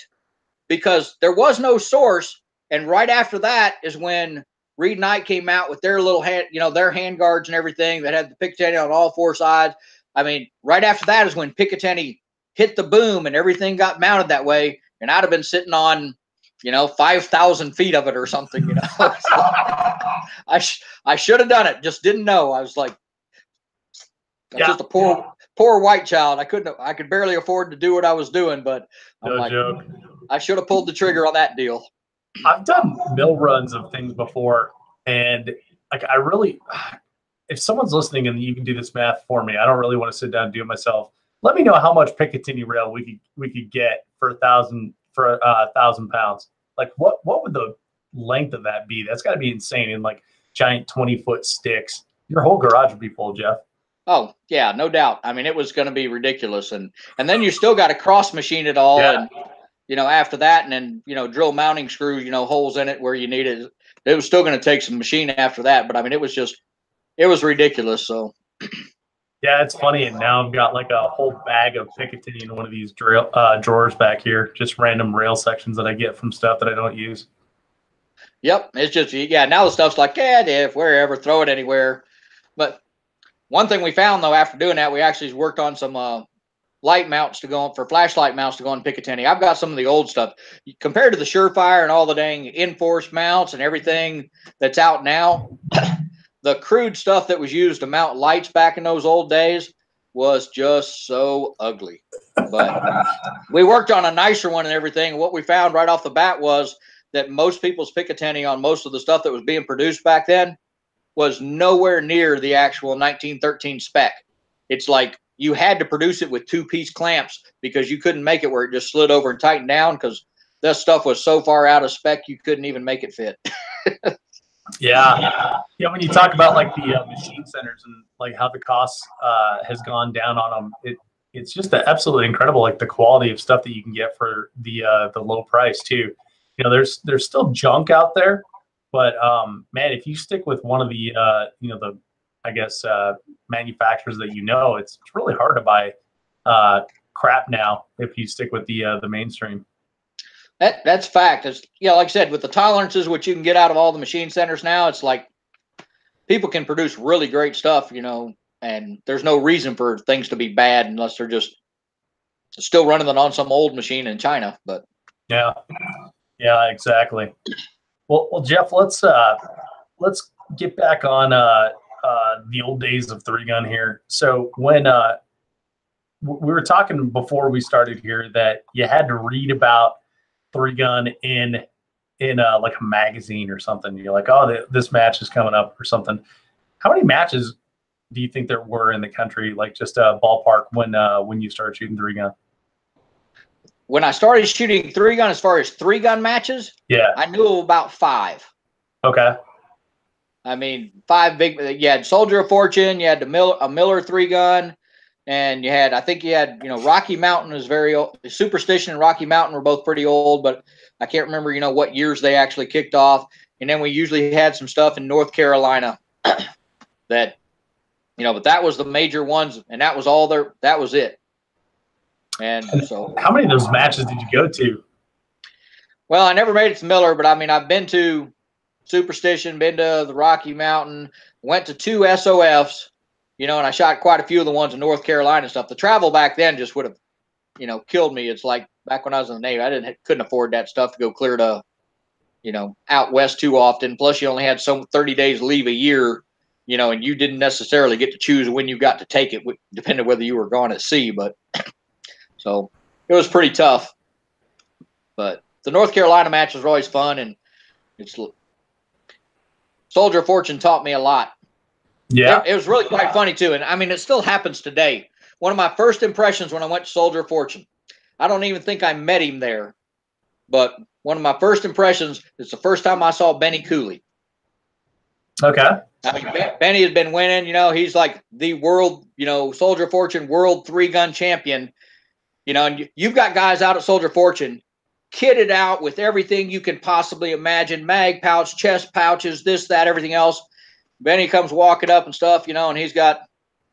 Speaker 2: because there was no source. And right after that is when Reed Knight came out with their little hand, their hand guards and everything that had the Picatinny on all 4 sides. I mean, right after that is when Picatinny hit the boom and everything got mounted that way. And I'd have been sitting on, 5,000 feet of it or something, So I should have done it. Just didn't know. I was like, just a poor white child. I could barely afford to do what I was doing, but I'm
Speaker 1: joke.
Speaker 2: I should have pulled the trigger on that deal.
Speaker 1: I've done mill runs of things before, and if someone's listening and you can do this math for me, I don't really want to sit down and do it myself. Let me know how much Picatinny rail we could get for 1,000 pounds. Like what would the length of that be? That's got to be insane in like giant 20-foot sticks. Your whole garage would be full, Jeff.
Speaker 2: Oh yeah, no doubt. I mean, it was going to be ridiculous, and then you still got to cross machine it all, and after that, and then drill mounting screws, holes in it where you need it. It was still going to take some machine after that, but I mean, it was ridiculous. So.
Speaker 1: Yeah, it's funny. And now I've got like a whole bag of Picatinny in one of these drawers back here. Just random rail sections that I get from stuff that I don't use.
Speaker 2: Yep. It's just, now the stuff's like, if wherever, throw it anywhere. But one thing we found, though, after doing that, we actually worked on some light mounts to go on for flashlight mounts to go on Picatinny. I've got some of the old stuff compared to the Surefire and all the dang Enforce mounts and everything that's out now. The crude stuff that was used to mount lights back in those old days was just so ugly. But we worked on a nicer one and everything. What we found right off the bat was that most people's Picatinny on most of the stuff that was being produced back then was nowhere near the actual 1913 spec. It's like you had to produce it with 2-piece clamps because you couldn't make it where it just slid over and tightened down because this stuff was so far out of spec you couldn't even make it fit.
Speaker 1: Yeah. When you talk about like the machine centers and like how the cost has gone down on them, it's just absolutely incredible. Like the quality of stuff that you can get for the low price too. There's still junk out there, but man, if you stick with one of the manufacturers that it's really hard to buy crap now if you stick with the mainstream.
Speaker 2: That's fact. It's, like I said, with the tolerances which you can get out of all the machine centers now, it's like people can produce really great stuff, and there's no reason for things to be bad unless they're just still running it on some old machine in China. But
Speaker 1: yeah, exactly. Well, Jeff, let's get back on the old days of 3-gun here. So when we were talking before we started here that you had to read about 3-gun in like a magazine or something. You're like, oh, this match is coming up or something. How many matches do you think there were in the country? Like just a ballpark when you started shooting 3-gun?
Speaker 2: When I started shooting 3-gun, as far as 3-gun matches, I knew about 5.
Speaker 1: Okay.
Speaker 2: I mean, 5 big. You had Soldier of Fortune. You had a Miller 3-gun. And you had Rocky Mountain is very old. Superstition and Rocky Mountain were both pretty old, but I can't remember, what years they actually kicked off. And then we usually had some stuff in North Carolina that, but that was the major ones, and that was all there. That was it. And so,
Speaker 1: how many of those matches did you go to?
Speaker 2: Well, I never made it to Miller, but I mean, I've been to Superstition, been to the Rocky Mountain, went to 2 SOFs. and I shot quite a few of the ones in North Carolina and stuff. The travel back then just would have, killed me. It's like back when I was in the Navy, I couldn't afford that stuff to go clear to, out west too often. Plus, you only had 30 days leave a year, and you didn't necessarily get to choose when you got to take it, depending whether you were gone at sea. But so it was pretty tough. But the North Carolina matches were always fun, and Soldier of Fortune taught me a lot.
Speaker 1: Yeah.
Speaker 2: It was really quite funny too. And I mean, it still happens today. One of my first impressions when I went to Soldier of Fortune, I don't even think I met him there, but one of my first impressions is the first time I saw Benny Cooley.
Speaker 1: Okay.
Speaker 2: I mean, Benny has been winning, he's like the world, Soldier of Fortune world 3-gun champion, and you've got guys out at Soldier of Fortune kitted out with everything you can possibly imagine, mag pouch, chest pouches, this, that, everything else. Benny comes walking up and stuff, and he's got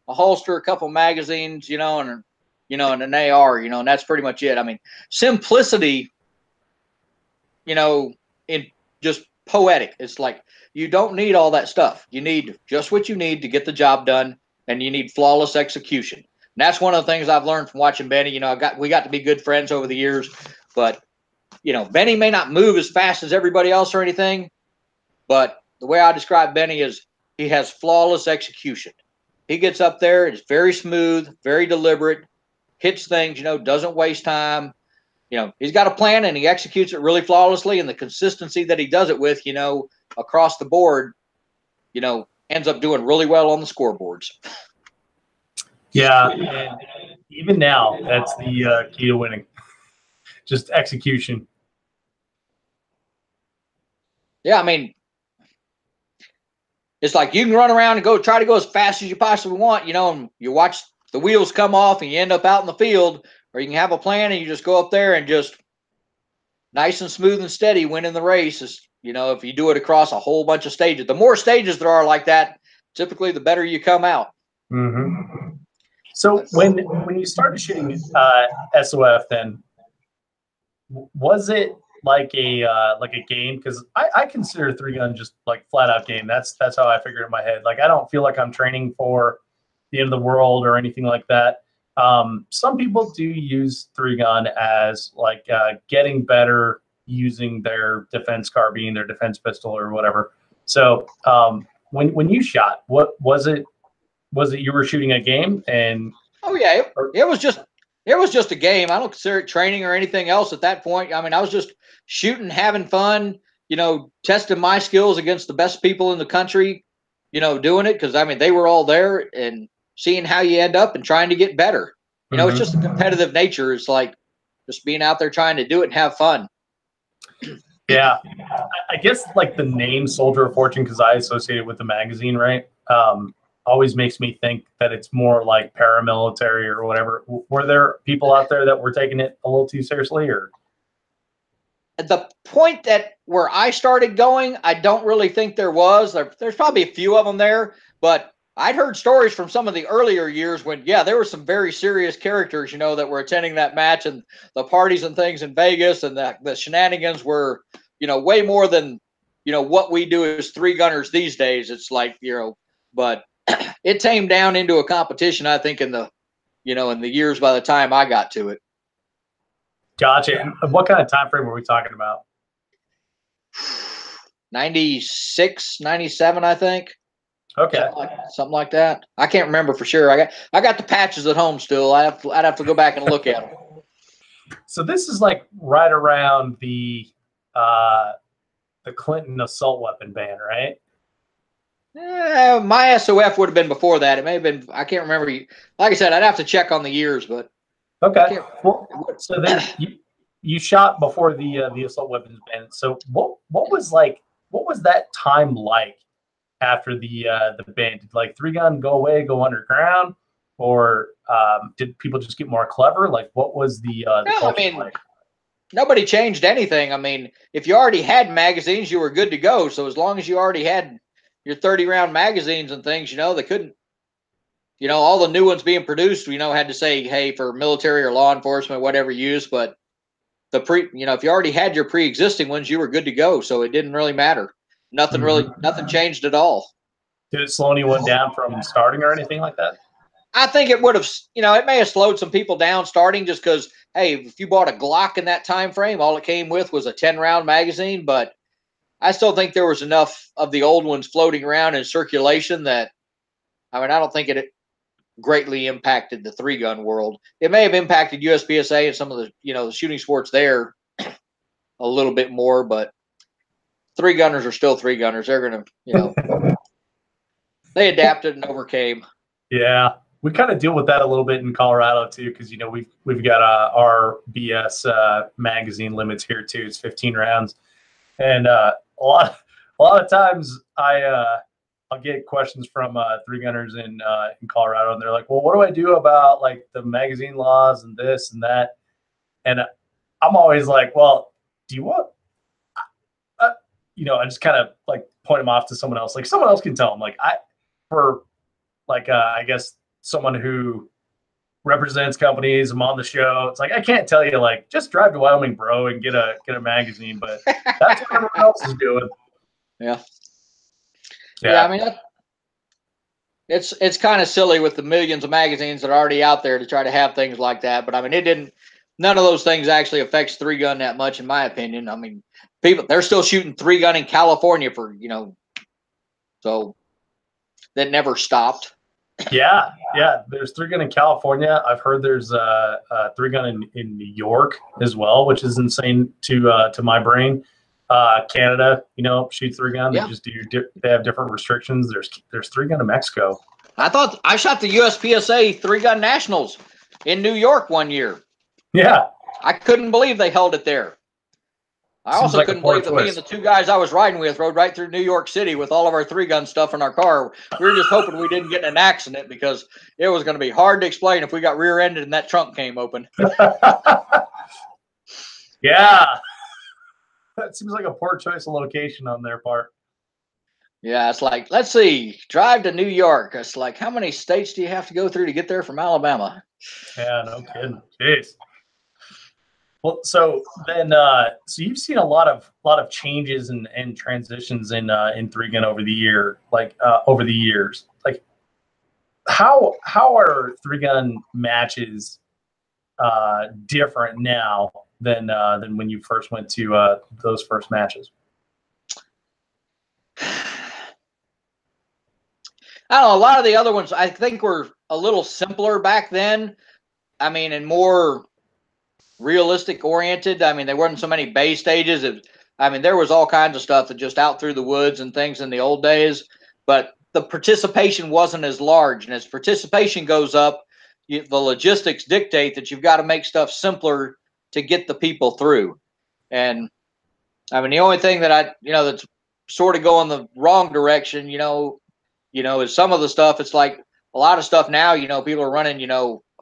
Speaker 2: a holster, a couple magazines, and an AR, and that's pretty much it. I mean, simplicity, in just poetic. It's like you don't need all that stuff. You need just what you need to get the job done, and you need flawless execution. And that's one of the things I've learned from watching Benny. We got to be good friends over the years, but Benny may not move as fast as everybody else or anything, but the way I describe Benny is he has flawless execution. He gets up there, it's very smooth, very deliberate, hits things, doesn't waste time. He's got a plan and he executes it really flawlessly, and the consistency that he does it with, across the board, ends up doing really well on the scoreboards.
Speaker 1: Yeah, and even now, that's the key to winning. Just execution.
Speaker 2: Yeah, I mean, it's like you can run around and try to go as fast as you possibly want, and you watch the wheels come off and you end up out in the field, or you can have a plan and you just go up there and just nice and smooth and steady winning the race. If you do it across a whole bunch of stages. The more stages there are like that, typically the better you come out.
Speaker 1: Mm-hmm. So when you started shooting SOF, then was it like a game? Because I consider 3-gun just like flat out game. That's how I figure it in my head. Like I don't feel like I'm training for the end of the world or anything like that. Some people do use 3-gun as like getting better using their defense carbine, their defense pistol, or whatever. So when you shot, what was it? Was it you were shooting a game? And
Speaker 2: oh yeah, it was just a game. I don't consider it training or anything else at that point. I mean, I was just shooting, having fun, testing my skills against the best people in the country, doing it because I mean they were all there and seeing how you end up and trying to get better. It's just a competitive nature. It's like just being out there trying to do it and have fun.
Speaker 1: Yeah, I guess like the name Soldier of Fortune, because I associate it with the magazine, right? Always makes me think that it's more like paramilitary or whatever. Were there people out there that were taking it a little too seriously, or?
Speaker 2: At the point that where I started going, I don't really think there was. There's probably a few of them there, but I'd heard stories from some of the earlier years when, there were some very serious characters, that were attending that match and the parties and things in Vegas, and the shenanigans were, way more than, what we do as 3-gunners these days. It's like, but it tamed down into a competition, I think, in the years by the time I got to it.
Speaker 1: Gotcha. And what kind of time frame were we talking about?
Speaker 2: 96, 97, I think.
Speaker 1: Okay.
Speaker 2: Something like that. I can't remember for sure. I got the patches at home still. I'd have to go back and look at them.
Speaker 1: So this is like right around the Clinton assault weapon ban, right?
Speaker 2: My SOF would have been before that. It may have been. I can't remember. Like I said, I'd have to check on the years, but
Speaker 1: okay. Well, so then you shot before the assault weapons ban. So what was that time like after the ban? Did like 3-gun go away, go underground, or did people just get more clever? Like what was the culture like?
Speaker 2: Nobody changed anything. I mean, if you already had magazines, you were good to go. So as long as you already had your 30-round magazines and things, they couldn't, all the new ones being produced, had to say, hey, for military or law enforcement, whatever use. But if you already had your pre-existing ones, you were good to go. So it didn't really matter. Nothing changed at all.
Speaker 1: Did it slow anyone down from starting or anything like that?
Speaker 2: I think it would have, it may have slowed some people down starting just because, hey, if you bought a Glock in that time frame, all it came with was a 10-round magazine. But I still think there was enough of the old ones floating around in circulation that, I don't think it greatly impacted the 3-gun world. It may have impacted USPSA and some of the, the shooting sports there a little bit more, but 3-gunners are still 3-gunners. They're going to, they adapted and overcame.
Speaker 1: Yeah. We kind of deal with that a little bit in Colorado too, because we've got our BS magazine limits here too. It's 15 rounds, and a lot of times I'll get questions from 3-gunners in Colorado, and they're like, "Well, what do I do about like the magazine laws and this and that?" And I'm always like, "Well, do you want?" I just kind of like point them off to someone else. Like someone else can tell them. Like I guess someone who represents companies, I'm on the show. It's like, I can't tell you like, just drive to Wyoming, bro, and get a magazine, but that's what everyone else is doing.
Speaker 2: Yeah. It's kind of silly with the millions of magazines that are already out there to try to have things like that. But none of those things actually affects 3-gun that much, in my opinion. People, they're still shooting 3-gun in California for, so that never stopped.
Speaker 1: Yeah. There's 3-gun in California. I've heard there's a 3-gun in New York as well, which is insane to my brain. Canada, shoots 3-gun.
Speaker 2: Yeah.
Speaker 1: They have different restrictions. There's 3-gun in Mexico.
Speaker 2: I shot the USPSA 3-gun nationals in New York one year.
Speaker 1: Yeah.
Speaker 2: I couldn't believe they held it there. I also couldn't believe that me and the 2 guys I was riding with rode right through New York City with all of our 3-gun stuff in our car. We were just hoping we didn't get in an accident because it was going to be hard to explain if we got rear-ended and that trunk came open.
Speaker 1: Yeah. That seems like a poor choice of location on their part.
Speaker 2: Yeah, it's like, let's see, drive to New York. It's like, how many states do you have to go through to get there from Alabama?
Speaker 1: Yeah, no kidding. Jeez. Well, so then, so you've seen a lot of changes and transitions in 3-gun over the years. Like how are 3-gun matches different now than when you first went to those first matches?
Speaker 2: I don't know. A lot of the other ones I think were a little simpler back then. And more realistic oriented. There weren't so many bay stages. There was all kinds of stuff that just out through the woods and things in the old days, but the participation wasn't as large. And as participation goes up, the logistics dictate that you've got to make stuff simpler to get the people through. And the only thing that that's sort of going the wrong direction, is some of the stuff. It's like a lot of stuff now, people are running,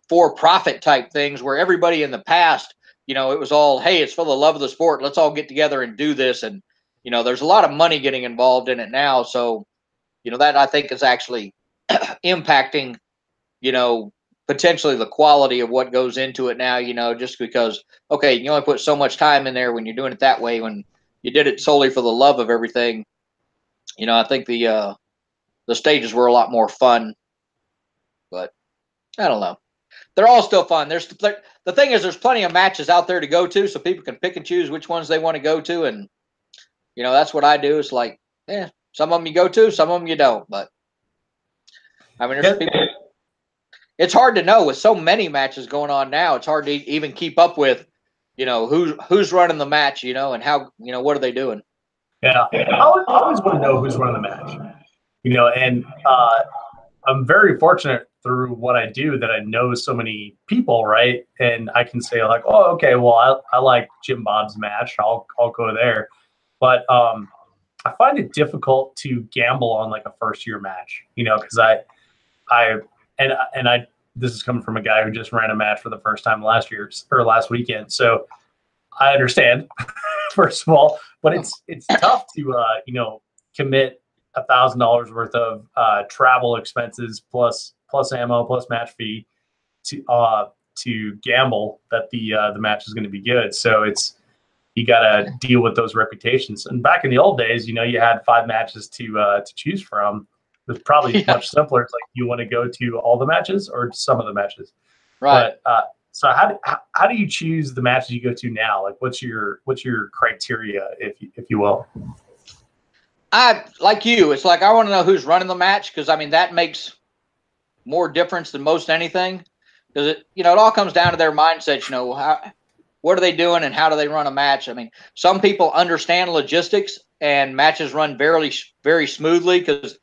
Speaker 2: for-profit type things where everybody in the past, it was all, hey, it's for the love of the sport. Let's all get together and do this. And, there's a lot of money getting involved in it now. So, that I think is actually impacting, potentially the quality of what goes into it now, just because, okay, you only put so much time in there when you're doing it that way. When you did it solely for the love of everything, I think the stages were a lot more fun, but I don't know. They're all still fun. The thing is, there's plenty of matches out there to go to, so people can pick and choose which ones they want to go to. And, that's what I do. It's like, some of them you go to, some of them you don't. But, there's people. It's hard to know with so many matches going on now. It's hard to even keep up with, who's running the match, and how, what are they doing?
Speaker 1: Yeah. I always want to know who's running the match, and I'm very fortunate through what I do that I know so many people, right? And I can say like, oh, okay, well, I like Jim Bob's match. I'll go there. But I find it difficult to gamble on like a first year match, because this is coming from a guy who just ran a match for the first time last weekend. So I understand, first of all, but it's tough to commit $1,000 worth of travel expenses plus ammo plus match fee to gamble that the match is going to be good. So you got to deal with those reputations. And back in the old days, you had 5 matches to choose from. It's probably much simpler. It's like, you want to go to all the matches or some of the matches,
Speaker 2: Right.
Speaker 1: But so how do you choose the matches you go to now? Like, what's your criteria, if you will?
Speaker 2: I like you. It's like I want to know who's running the match, because I mean that makes more difference than most anything, because it all comes down to their mindset. What are they doing and how do they run a match? I mean, some people understand logistics and matches run very smoothly. Because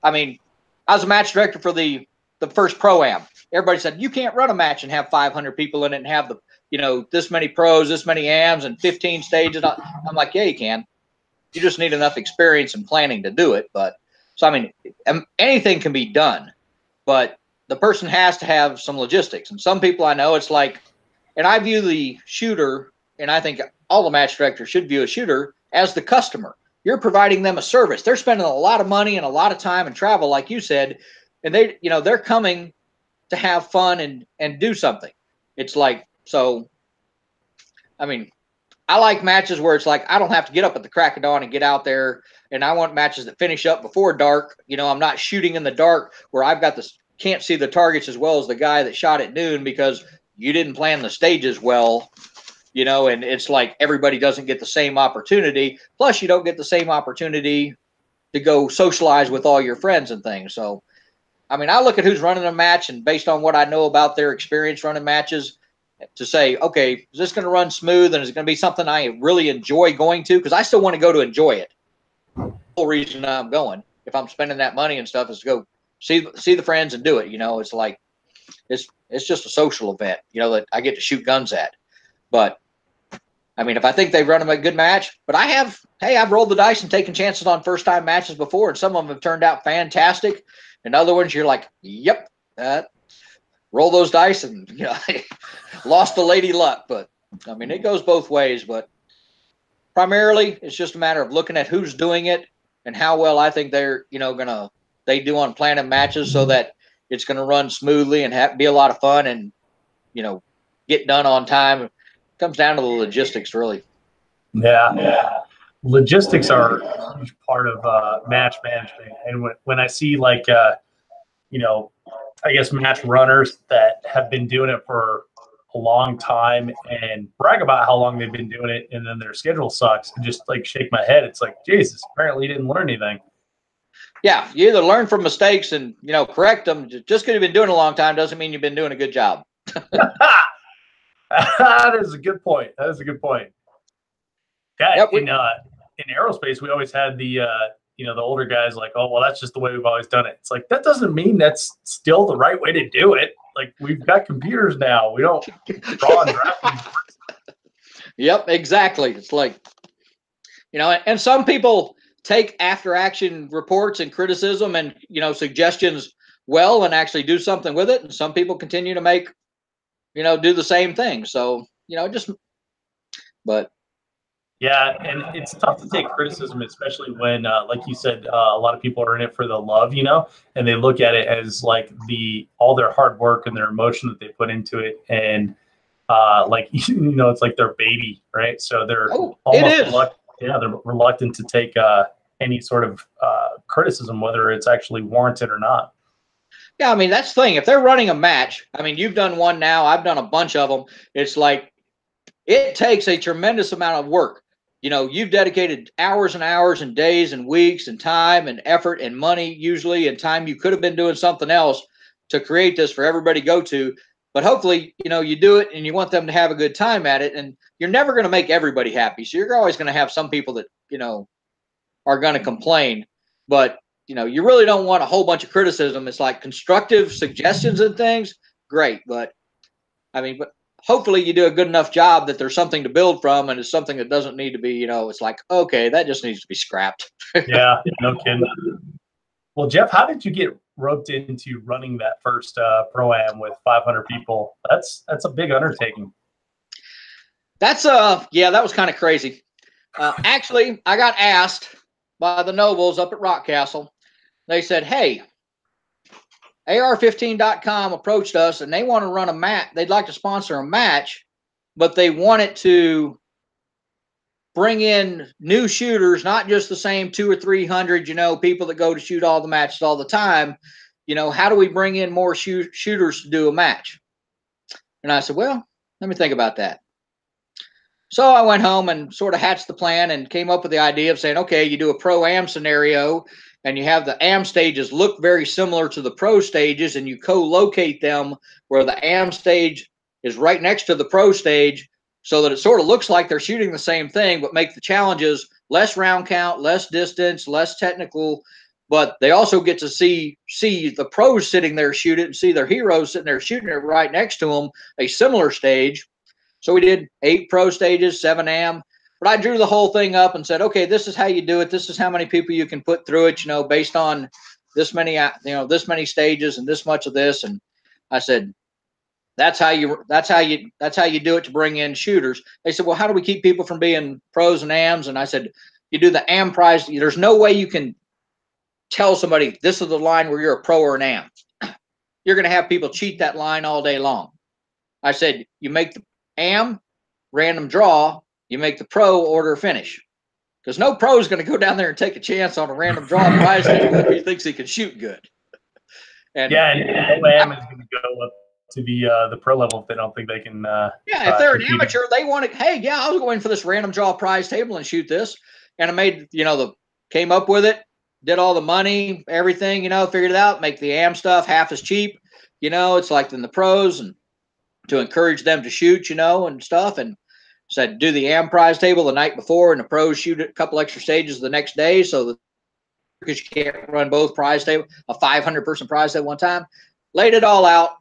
Speaker 2: I mean, I was a match director for the first Pro-Am. Everybody said you can't run a match and have 500 people in it and have this many pros, this many AMs, and 15 stages. I'm like, yeah, you can. You just need enough experience and planning to do it. But so I mean, anything can be done, but the person has to have some logistics. And some people I know, it's like, and I view the shooter, and I think all the match directors should view a shooter as the customer. You're providing them a service. They're spending a lot of money and a lot of time and travel, like you said, and they're coming to have fun and do something. It's like, so, I mean, I like matches where it's like I don't have to get up at the crack of dawn and get out there, and I want matches that finish up before dark. I'm not shooting in the dark where I've got can't see the targets as well as the guy that shot at noon because you didn't plan the stages well, and it's like everybody doesn't get the same opportunity. Plus, you don't get the same opportunity to go socialize with all your friends and things. So, I mean, I look at who's running a match, and based on what I know about their experience running matches, to say, okay, is this going to run smooth, and is it going to be something I really enjoy going to? Because I still want to go to enjoy it. The whole reason I'm going, if I'm spending that money and stuff, is to go see the friends and do it. It's like it's just a social event, that I get to shoot guns at. But I mean, if I think they've run a good match, but I've rolled the dice and taken chances on first time matches before, and some of them have turned out fantastic, and other ones you're like, yep, roll those dice and lost the lady luck. But I mean, it goes both ways. But primarily, it's just a matter of looking at who's doing it and how well I think they're they do on planning matches, so that it's gonna run smoothly and be a lot of fun and get done on time. It comes down to the logistics, really.
Speaker 1: Yeah. Logistics are a huge part of match management, and when I see like I guess match runners that have been doing it for a long time and brag about how long they've been doing it, and then their schedule sucks, and just like shake my head. It's like, Jesus, apparently you didn't learn anything.
Speaker 2: Yeah, you either learn from mistakes and correct them. Just because you've been doing it a long time doesn't mean you've been doing a good job.
Speaker 1: That is a good point. Yeah,
Speaker 2: Yep,
Speaker 1: in aerospace, we always had the the older guys like, oh, well, that's just the way we've always done it. It's like, that doesn't mean that's still the right way to do it. Like, we've got computers now. We don't draw and draft.
Speaker 2: Yep, exactly. It's like, and some people take after action reports and criticism and suggestions well and actually do something with it, and some people continue to make do the same thing. So but
Speaker 1: Yeah, and it's tough to take criticism, especially when, like you said, a lot of people are in it for the love, and they look at it as like all their hard work and their emotion that they put into it, and like it's like their baby, right? So they're almost they're reluctant to take any sort of criticism, whether it's actually warranted or not.
Speaker 2: Yeah, I mean, that's the thing. If they're running a match, I mean, you've done one now, I've done a bunch of them. It's like it takes a tremendous amount of work. You've dedicated hours and hours and days and weeks and time and effort and money, usually, and time you could have been doing something else to create this for everybody to go to. But hopefully, you do it and you want them to have a good time at it. And you're never going to make everybody happy. So you're always going to have some people that, are going to complain. But, you really don't want a whole bunch of criticism. It's like constructive suggestions and things. Great. But hopefully you do a good enough job that there's something to build from, and it's something that doesn't need to be, it's like, okay, that just needs to be scrapped.
Speaker 1: Yeah, no kidding. Well, Jeff, how did you get roped into running that first Pro-Am with 500 people? That's a big undertaking.
Speaker 2: That was kind of crazy. Actually, I got asked by the nobles up at Rockcastle. They said, hey, AR15.com approached us and they want to run a match. They'd like to sponsor a match, but they want it to bring in new shooters, not just the same 200 or 300, people that go to shoot all the matches all the time. How do we bring in more shooters to do a match? And I said, well, let me think about that. So I went home and sort of hatched the plan and came up with the idea of saying, okay, you do a pro-am scenario and you have the am stages look very similar to the pro stages, and you co-locate them where the am stage is right next to the pro stage, so that it sort of looks like they're shooting the same thing, but make the challenges less round count, less distance, less technical. But they also get to see the pros sitting there shoot it and see their heroes sitting there shooting it right next to them, a similar stage. So we did 8 pro stages, 7 am. But I drew the whole thing up and said, okay, this is how you do it. This is how many people you can put through it, based on this many, this many stages and this much of this. And I said, that's how you do it to bring in shooters. They said, well, how do we keep people from being pros and AMs? And I said, you do the AM prize. There's no way you can tell somebody this is the line where you're a pro or an AM. You're going to have people cheat that line all day long. I said, you make the AM random draw, you make the pro order finish, because no pro is going to go down there and take a chance on a random draw prize if he thinks he can shoot good.
Speaker 1: And AM is going to go up to the pro level if they don't think they can.
Speaker 2: If they're an amateur, they want to. Hey, yeah, I'll go in for this random draw prize table and shoot this. And I made, came up with it, did all the money, everything, figured it out. Make the AM stuff half as cheap. It's like than the pros, and to encourage them to shoot, and stuff. And said, do the AM prize table the night before, and the pros shoot a couple extra stages the next day, so that, because you can't run both prize table, a 500-person prize at one time. Laid it all out.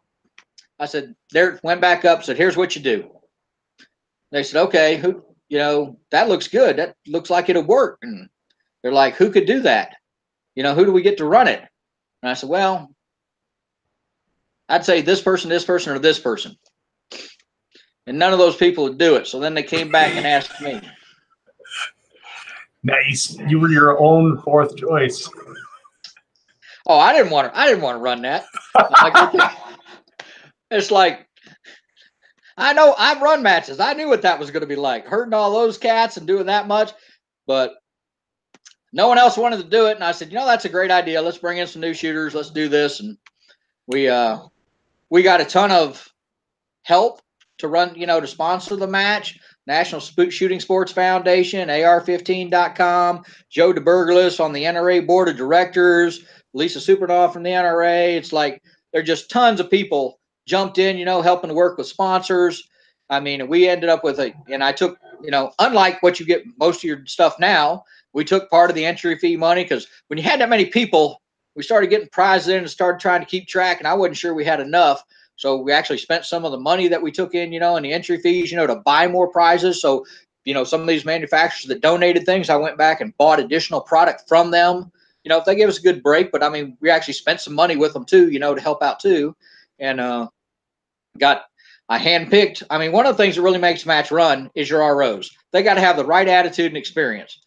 Speaker 2: I said, went back up, said, here's what you do. They said, okay, that looks good. That looks like it'll work. And they're like, who could do that? Who do we get to run it? And I said, well, I'd say this person, or this person. And none of those people would do it. So then they came back and asked me.
Speaker 1: Nice. You were your own fourth choice.
Speaker 2: Oh, I didn't want to run that. It's like, I know I've run matches. I knew what that was going to be like, hurting all those cats and doing that much, but no one else wanted to do it. And I said, that's a great idea. Let's bring in some new shooters. Let's do this. And we got a ton of help to run, to sponsor the match. National Shooting Sports Foundation, AR15.com, Joe DeBurgalis on the NRA board of directors, Lisa Supernova from the NRA. It's like, there are just tons of people jumped in, helping to work with sponsors. I mean, we ended up with and I took, unlike what you get most of your stuff now, we took part of the entry fee money, because when you had that many people, we started getting prizes in and started trying to keep track, and I wasn't sure we had enough. So we actually spent some of the money that we took in, in the entry fees, to buy more prizes. So, some of these manufacturers that donated things, I went back and bought additional product from them, if they gave us a good break. But I mean, we actually spent some money with them too, to help out too. And I handpicked. I mean, one of the things that really makes a match run is your ROs. They got to have the right attitude and experience.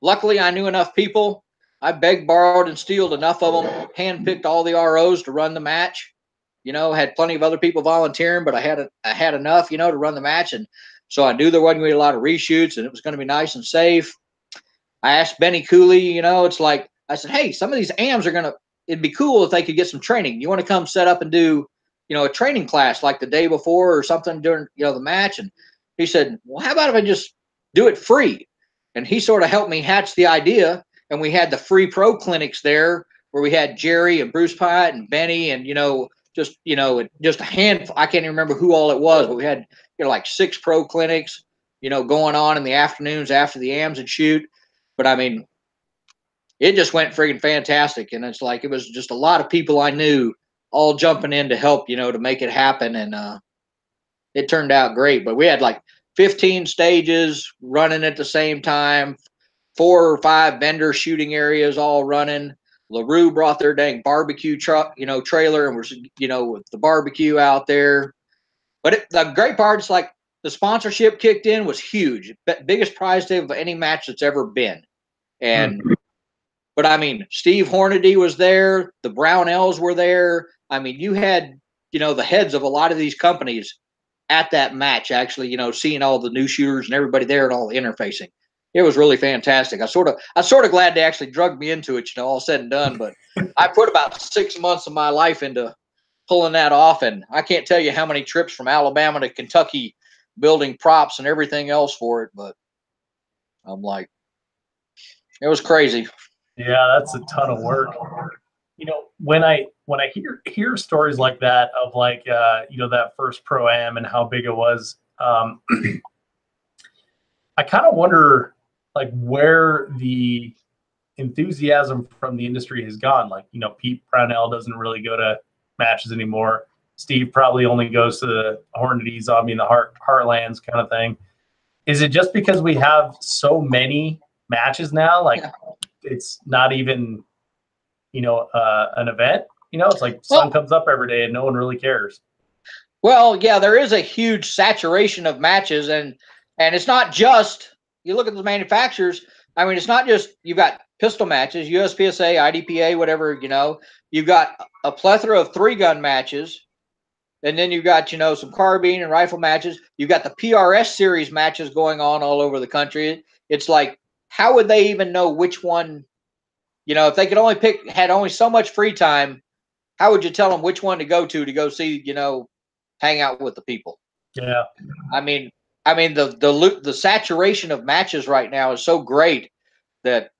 Speaker 2: Luckily, I knew enough people. I begged, borrowed, and stealed enough of them, handpicked all the ROs to run the match. Had plenty of other people volunteering, but I had enough, to run the match. And so I knew there wasn't going to be a lot of reshoots, and it was going to be nice and safe. I asked Benny Cooley, it's like, I said, hey, some of these AMs it'd be cool if they could get some training. You want to come set up and do, a training class like the day before or something during, the match? And he said, well, how about if I just do it free? And he sort of helped me hatch the idea. And we had the free pro clinics there where we had Jerry and Bruce Pyatt and Benny and, just a handful. I can't even remember who all it was, but we had, like 6 pro clinics, going on in the afternoons after the AMs would shoot. But I mean, it just went friggin' fantastic. And it's like, it was just a lot of people I knew all jumping in to help, to make it happen. And it turned out great. But we had like 15 stages running at the same time, 4 or 5 vendor shooting areas all running. LaRue brought their dang barbecue truck, trailer, and was, with the barbecue out there. But the great part is like the sponsorship kicked in was huge. Biggest prize table of any match that's ever been. And, but I mean, Steve Hornady was there. The Brownells were there. I mean, you had, the heads of a lot of these companies at that match, actually, you know, seeing all the new shooters and everybody there and all the interfacing. It was really fantastic. I sort of glad they actually drugged me into it, you know, all said and done. But I put about 6 months of my life into pulling that off, and I can't tell you how many trips from Alabama to Kentucky building props and everything else for it. But I'm like, it was crazy.
Speaker 1: Yeah, that's a ton of work. You know, when I hear stories like that of like you know, that first pro-am and how big it was, I kind of wonder like where the enthusiasm from the industry has gone. Like, you know, Pete Brownell doesn't really go to matches anymore. Steve probably only goes to the Hornady Zombie in the Heartlands kind of thing. Is it just because we have so many matches now? Like, it's not even, you know, an event. You know, it's like sun comes up every day and no one really cares.
Speaker 2: Well, yeah, there is a huge saturation of matches, and it's not just, you look at the manufacturers. I mean, it's not just you've got pistol matches, USPSA, IDPA, whatever, you know. You've got a plethora of 3-gun matches, and then you've got, you know, some carbine and rifle matches. You've got the PRS series matches going on all over the country. It's like, how would they even know which one, you know, if they could only had only so much free time, how would you tell them which one to go see, you know, hang out with the people?
Speaker 1: Yeah.
Speaker 2: I mean, the saturation of matches right now is so great that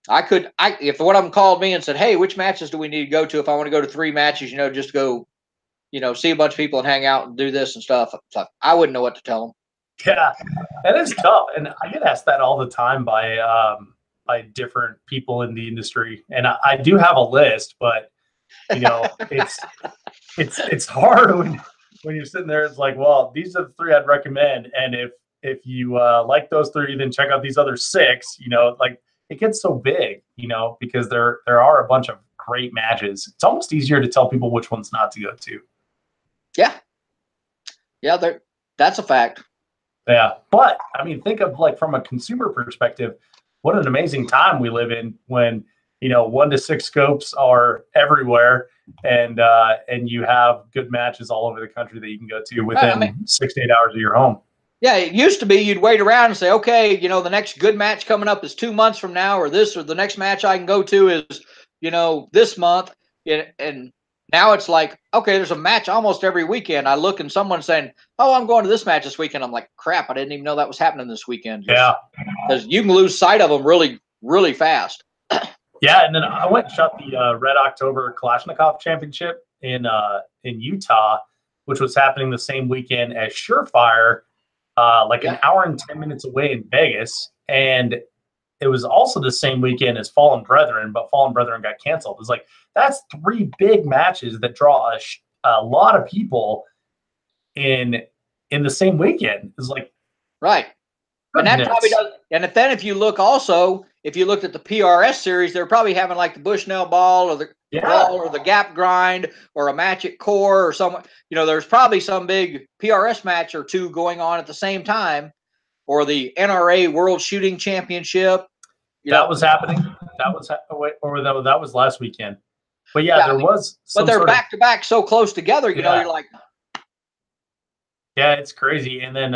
Speaker 2: if one of them called me and said, "Hey, which matches do we need to go to if I want to go to 3 matches, you know, just go, you know, see a bunch of people and hang out and do this and stuff," so I wouldn't know what to tell them.
Speaker 1: Yeah, that is tough, and I get asked that all the time by different people in the industry, and I do have a list, but you know, it's hard when you're sitting there. It's like, well, these are the 3 I'd recommend, and if you like those 3, then check out these other 6. You know, like it gets so big, you know, because there are a bunch of great matches. It's almost easier to tell people which ones not to go to.
Speaker 2: Yeah, that's a fact.
Speaker 1: Yeah, but I mean, think of like from a consumer perspective, what an amazing time we live in when, you know, 1 to 6 scopes are everywhere, and you have good matches all over the country that you can go to within 6 to 8 hours of your home.
Speaker 2: Yeah, it used to be you'd wait around and say, okay, you know, the next good match coming up is 2 months from now, or the next match I can go to is, you know, this month, and now it's like, okay, there's a match almost every weekend. I look and someone's saying, "Oh, I'm going to this match this weekend." I'm like, crap, I didn't even know that was happening this weekend.
Speaker 1: Yeah,
Speaker 2: because you can lose sight of them really, really fast.
Speaker 1: Yeah, and then I went and shot the Red October Kalashnikov Championship in Utah, which was happening the same weekend as Surefire, like an hour and 10 minutes away in Vegas, and it was also the same weekend as Fallen Brethren, but Fallen Brethren got canceled. It was like, that's 3 big matches that draw a lot of people in the same weekend. It's like,
Speaker 2: right. And that probably does. And if you look also, if you looked at the PRS series, they're probably having like the Bushnell Ball or the Ball or the Gap Grind or a match at Core or some, you know, there's probably some big PRS match or 2 going on at the same time, or the NRA World Shooting Championship.
Speaker 1: That was happening. That was last weekend. But yeah, there was.
Speaker 2: But they're back to back so close together. You know, you're like.
Speaker 1: Yeah, it's crazy. And then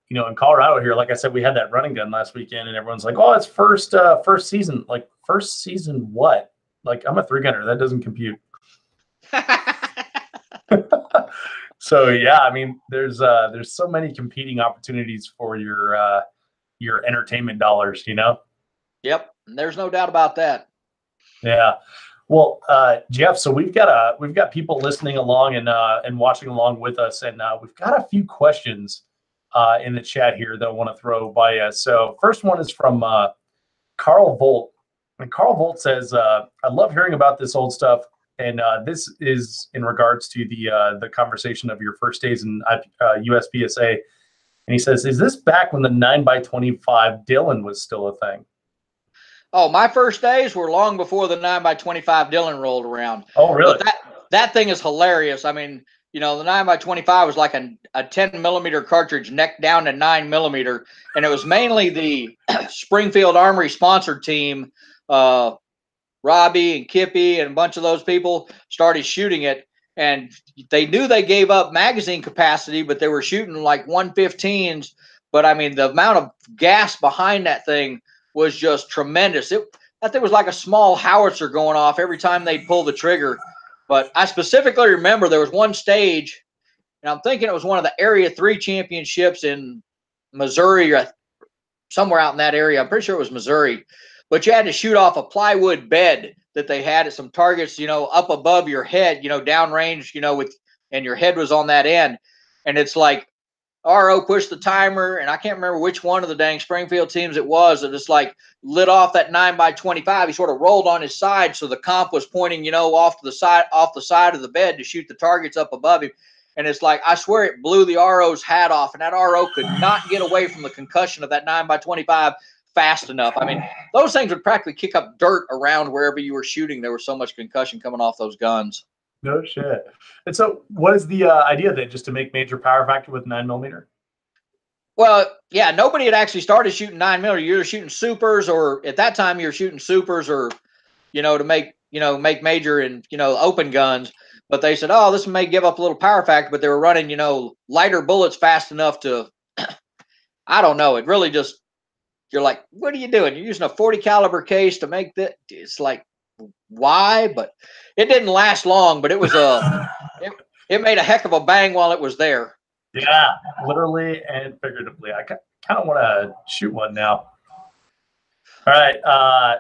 Speaker 1: you know, in Colorado here, like I said, we had that running gun last weekend, and everyone's like, "Oh, it's first season." Like, first season what? Like, I'm a 3-gunner. That doesn't compute. So yeah, I mean, there's so many competing opportunities for your entertainment dollars, you know.
Speaker 2: Yep, there's no doubt about that.
Speaker 1: Yeah. Well, Jeff, so we've got people listening along and watching along with us, and we've got a few questions in the chat here that I want to throw by us. So first one is from Carl Volt, and Carl Volt says, "I love hearing about this old stuff, and this is in regards to the conversation of your first days in USPSA." And he says, "Is this back when the 9x25 Dillon was still a thing?"
Speaker 2: Oh, my first days were long before the 9x25 Dillon rolled around.
Speaker 1: Oh, really?
Speaker 2: But that thing is hilarious. I mean, you know, the 9x25 was like a 10 millimeter cartridge neck down to 9 millimeter. And it was mainly the Springfield Armory sponsored team. Robbie and Kippy and a bunch of those people started shooting it. and they knew they gave up magazine capacity, but they were shooting like 115s. But I mean, the amount of gas behind that thing was just tremendous. That thing was like a small howitzer going off every time they'd pull the trigger. But I specifically remember there was one stage, and I'm thinking it was one of the Area 3 championships in Missouri or somewhere out in that area. I'm pretty sure it was Missouri. But you had to shoot off a plywood bed that they had at some targets, up above your head, downrange, and your head was on that end. And it's like RO pushed the timer, and I can't remember which one of the dang Springfield teams it was that just like lit off that 9x25. He sort of rolled on his side, so the comp was pointing, off the side of the bed to shoot the targets up above him. And it's like, I swear it blew the RO's hat off, and that RO could not get away from the concussion of that 9x25 fast enough. I mean, those things would practically kick up dirt around wherever you were shooting. There was so much concussion coming off those guns.
Speaker 1: No shit. And so what is the idea then, just to make major power factor with 9mm?
Speaker 2: Well, yeah, nobody had actually started shooting 9mm. You were shooting supers, or at that time you were shooting supers, or, to make major and, open guns. But they said, oh, this may give up a little power factor, but they were running, lighter bullets fast enough to, I don't know. It really just, you're like, what are you doing? You're using a 40 caliber case to make that. It's like, why? But it didn't last long, but it was it made a heck of a bang while it was there.
Speaker 1: Yeah, literally and figuratively. I kind of want to shoot one now. All right,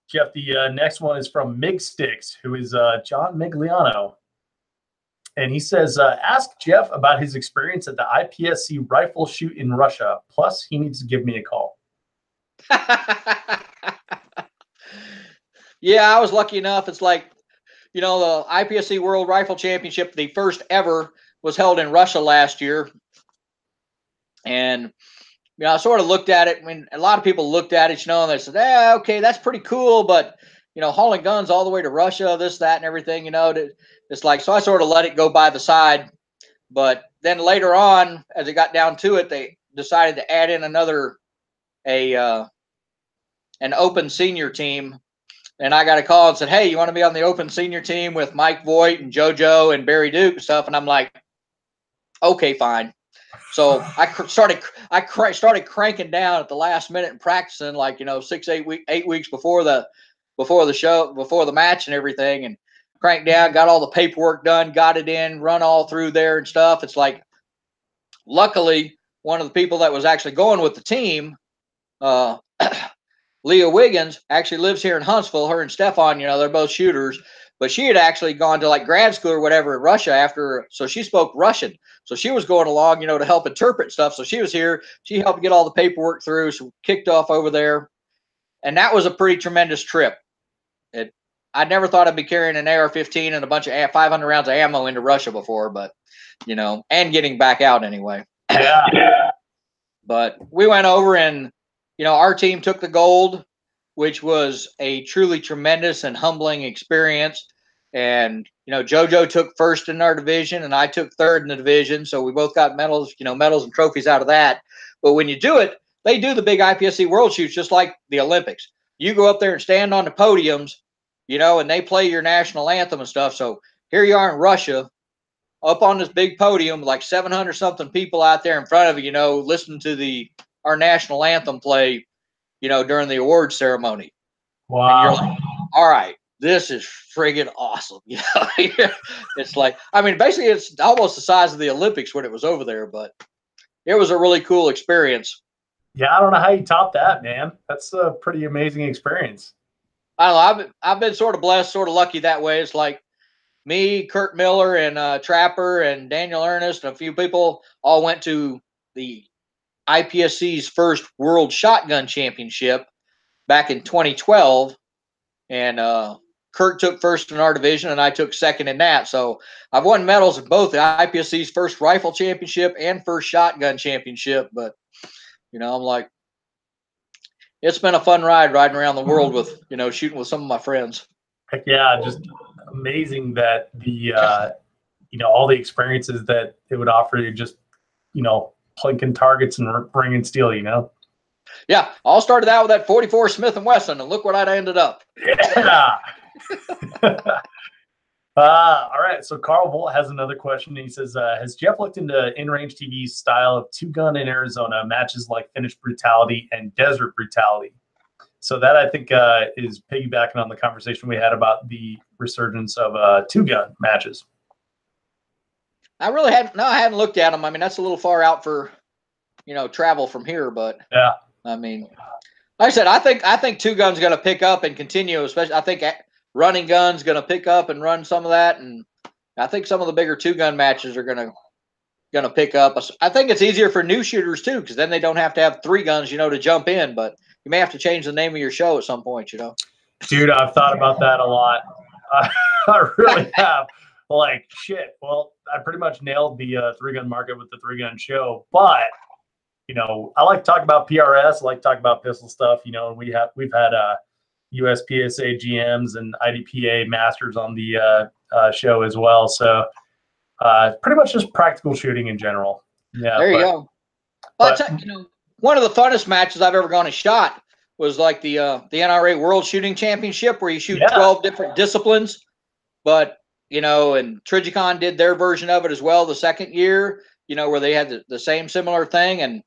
Speaker 1: Jeff, the next one is from Mig Sticks, who is John Migliano. And he says, ask Jeff about his experience at the IPSC rifle shoot in Russia. Plus, he needs to give me a call.
Speaker 2: Yeah, I was lucky enough. It's like, the IPSC World Rifle Championship, the first ever, was held in Russia last year. And, I sort of looked at it. I mean, a lot of people looked at it, and they said, okay, that's pretty cool. But, hauling guns all the way to Russia, this, that, and everything, it's like, so I sort of let it go by the side. But then later on, as it got down to it, they decided to add in an open senior team. And I got a call and said, hey, you want to be on the open senior team with Mike Voigt and JoJo and Barry Duke and stuff? And I'm like, okay, fine. So I started cranking down at the last minute and practicing, like, 8 weeks before the show, before the match and everything, and cranked down, got all the paperwork done, got it in, run all through there and stuff. It's like, luckily, one of the people that was actually going with the team, Leah Wiggins, actually lives here in Huntsville. Her and Stefan, they're both shooters, but she had actually gone to like grad school or whatever in Russia after, so she spoke Russian. So she was going along, to help interpret stuff. So she was here. She helped get all the paperwork through. So kicked off over there. And that was a pretty tremendous trip. I never thought I'd be carrying an AR-15 and a bunch of 500 rounds of ammo into Russia before, but, and getting back out anyway.
Speaker 1: Yeah.
Speaker 2: But we went over and, our team took the gold, which was a truly tremendous and humbling experience. And, JoJo took first in our division and I took third in the division. So we both got medals and trophies out of that. But when you do it, they do the big IPSC world shoots just like the Olympics. You go up there and stand on the podiums, and they play your national anthem and stuff. So here you are in Russia, up on this big podium, like 700 something people out there in front of you, listening to our national anthem play, during the awards ceremony.
Speaker 1: Wow.
Speaker 2: And you're like, all right, this is friggin' awesome. It's like, I mean, basically it's almost the size of the Olympics when it was over there, but it was a really cool experience.
Speaker 1: Yeah, I don't know how you top that, man. That's a pretty amazing experience.
Speaker 2: I don't know. I've been sort of blessed, sort of lucky that way. It's like me, Kurt Miller, and Trapper, and Daniel Ernest, and a few people all went to the IPSC's first World Shotgun Championship back in 2012, and Kurt took first in our division, and I took second in that. So I've won medals in both the IPSC's first Rifle Championship and first Shotgun Championship. But I'm like, it's been a fun ride riding around the world with shooting with some of my friends.
Speaker 1: Heck yeah, just amazing that the all the experiences that it would offer you, just plinking targets and bringing steel.
Speaker 2: Yeah, all started out with that 44 Smith & Wesson, and look what I ended up.
Speaker 1: Yeah. All right. So Carl Volt has another question. He says, has Jeff looked into in-range TV's style of two-gun in Arizona matches like Finnish Brutality and Desert Brutality? So that, I think, is piggybacking on the conversation we had about the resurgence of two-gun matches.
Speaker 2: I really haven't. No, I haven't looked at them. I mean, that's a little far out for, travel from here. But
Speaker 1: yeah,
Speaker 2: I mean, like I said, I think two gun's going to pick up and continue. Especially, I think running gun's going to pick up and run some of that, and I think some of the bigger two gun matches are going to pick up. I think it's easier for new shooters too, because then they don't have to have three guns, to jump in. But you may have to change the name of your show at some point.
Speaker 1: Dude, I've thought about that a lot. I really have. Like, shit. Well, I pretty much nailed the three-gun market with the three-gun show. But, I like to talk about PRS. I like to talk about pistol stuff. And we've had USPSA GMs and IDPA masters on the show as well. So pretty much just practical shooting in general. Yeah.
Speaker 2: There you go. Well, one of the funnest matches I've ever gone and shot was like the NRA World Shooting Championship, where you shoot 12 different disciplines. But and Trigicon did their version of it as well the second year, where they had the same similar thing. And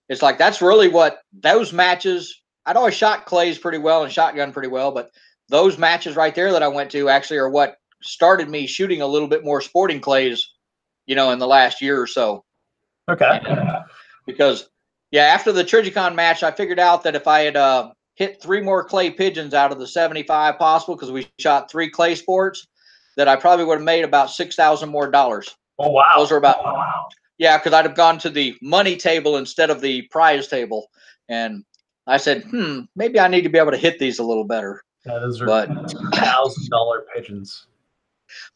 Speaker 2: it's like, that's really what those matches, I'd always shot clays pretty well and shotgun pretty well, but those matches right there that I went to actually are what started me shooting a little bit more sporting clays, in the last year or so.
Speaker 1: Okay.
Speaker 2: Because, after the Trigicon match, I figured out that if I had hit 3 more clay pigeons out of the 75 possible, because we shot 3 clay sports, that I probably would have made about $6,000 more dollars.
Speaker 1: Oh, wow.
Speaker 2: Those are about, because I'd have gone to the money table instead of the prize table. And I said, maybe I need to be able to hit these a little better.
Speaker 1: Yeah, those are $1,000 pigeons.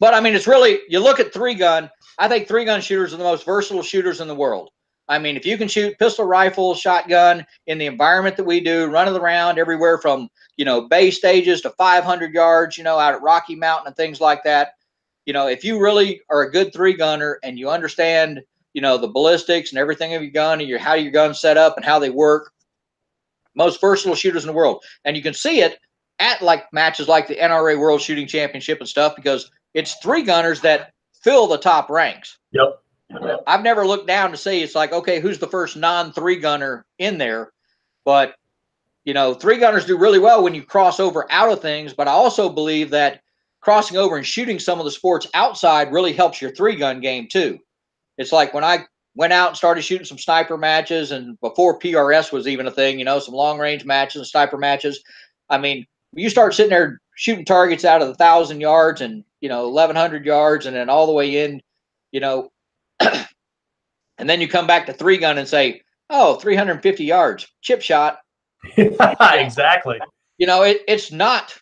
Speaker 2: But I mean, it's really, you look at three gun, I think three gun shooters are the most versatile shooters in the world. I mean, if you can shoot pistol, rifle, shotgun in the environment that we do, running around everywhere from, bay stages to 500 yards, out at Rocky Mountain and things like that. If you really are a good three gunner and you understand, the ballistics and everything of your gun and how your gun's set up and how they work, most versatile shooters in the world. And you can see it at like matches like the NRA World Shooting Championship and stuff, because it's three gunners that fill the top ranks.
Speaker 1: Yep.
Speaker 2: I've never looked down to see, it's like, okay, who's the first non-three gunner in there? But, three gunners do really well when you cross over out of things. But I also believe that crossing over and shooting some of the sports outside really helps your three gun game too. It's like when I went out and started shooting some sniper matches, and before PRS was even a thing, some long range matches and sniper matches. I mean, you start sitting there shooting targets out of 1,000 yards and, 1,100 yards and then all the way in, and then you come back to three gun and say, oh, 350 yards, chip shot.
Speaker 1: Exactly.
Speaker 2: It's not,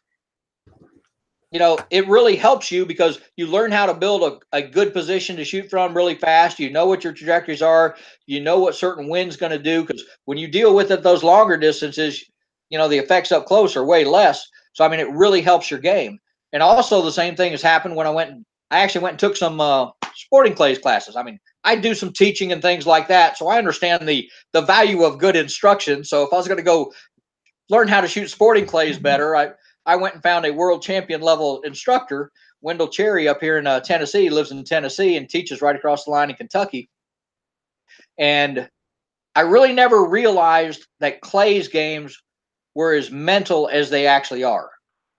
Speaker 2: it really helps you because you learn how to build a good position to shoot from really fast. You know what your trajectories are. You know what certain wind's going to do, because when you deal with it, those longer distances, the effects up close are way less. So, I mean, it really helps your game. And also the same thing has happened when I actually went and took some sporting clays classes. I mean, I do some teaching and things like that. So I understand the value of good instruction. So if I was going to go learn how to shoot sporting clays better, I went and found a world champion level instructor, Wendell Cherry, up here in Tennessee. He lives in Tennessee and teaches right across the line in Kentucky. And I really never realized that clays games were as mental as they actually are.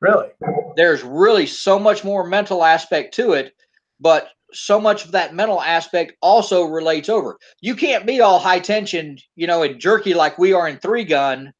Speaker 1: Really?
Speaker 2: There's really so much more mental aspect to it, but so much of that mental aspect also relates over. You can't be all high tension, and jerky like we are in three gun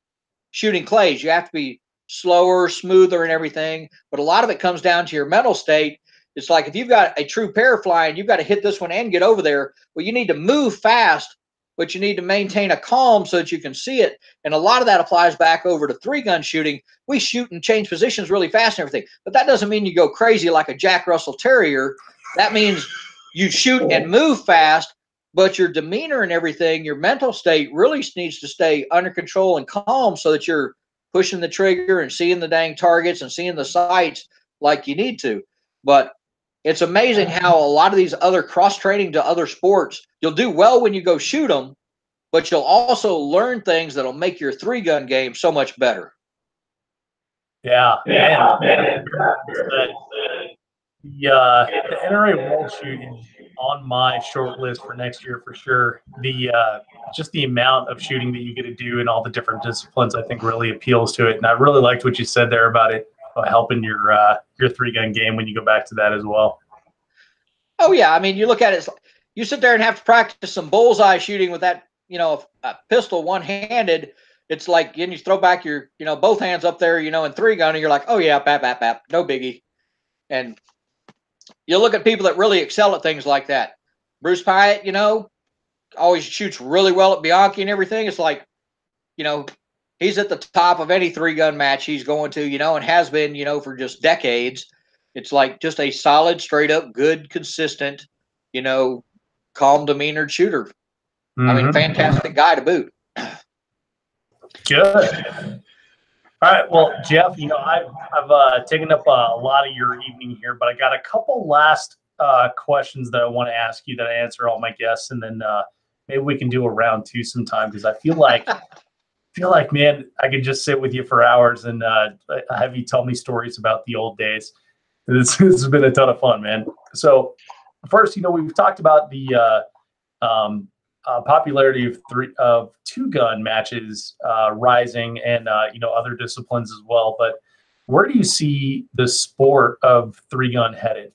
Speaker 2: shooting clays. You have to be slower, smoother, and everything. But a lot of it comes down to your mental state. It's like if you've got a true pair fly and you've got to hit this one and get over there, well, you need to move fast, but you need to maintain a calm so that you can see it. And a lot of that applies back over to three gun shooting. We shoot and change positions really fast and everything, but that doesn't mean you go crazy like a Jack Russell Terrier. That means you shoot and move fast, but your demeanor and everything, your mental state really needs to stay under control and calm so that you're pushing the trigger and seeing the dang targets and seeing the sights like you need to. But it's amazing how a lot of these other cross-training to other sports, you'll do well when you go shoot them, but you'll also learn things that'll make your three-gun game so much better.
Speaker 1: Yeah. The NRA World Shoot is on my short list for next year for sure. The just the amount of shooting that you get to do in all the different disciplines, I think, really appeals to it. And I really liked what you said there about it helping your 3-gun game when you go back to that as well.
Speaker 2: Oh yeah, I mean, you look at it, you sit there and have to practice some bullseye shooting with that, a pistol one-handed. It's like, and you throw back your, both hands up there, in 3-gun, and you're like, oh yeah, bap, bap, bap, no biggie. And you look at people that really excel at things like that. Bruce Pyatt, always shoots really well at Bianchi and everything. It's like, he's at the top of any 3-gun match he's going to, and has been, for just decades. It's like just a solid, straight up, good, consistent, calm demeanored shooter. I mean, fantastic guy to boot.
Speaker 1: Good. All right. Well, Jeff, I've taken up a lot of your evening here, but I got a couple last questions that I want to ask you that I answer all my guests, and then maybe we can do a round 2 sometime, because I feel like, man, I could just sit with you for hours and have you tell me stories about the old days. This has been a ton of fun, man. So first, we've talked about the popularity of 2-gun matches rising, and other disciplines as well. But where do you see the sport of 3-gun headed?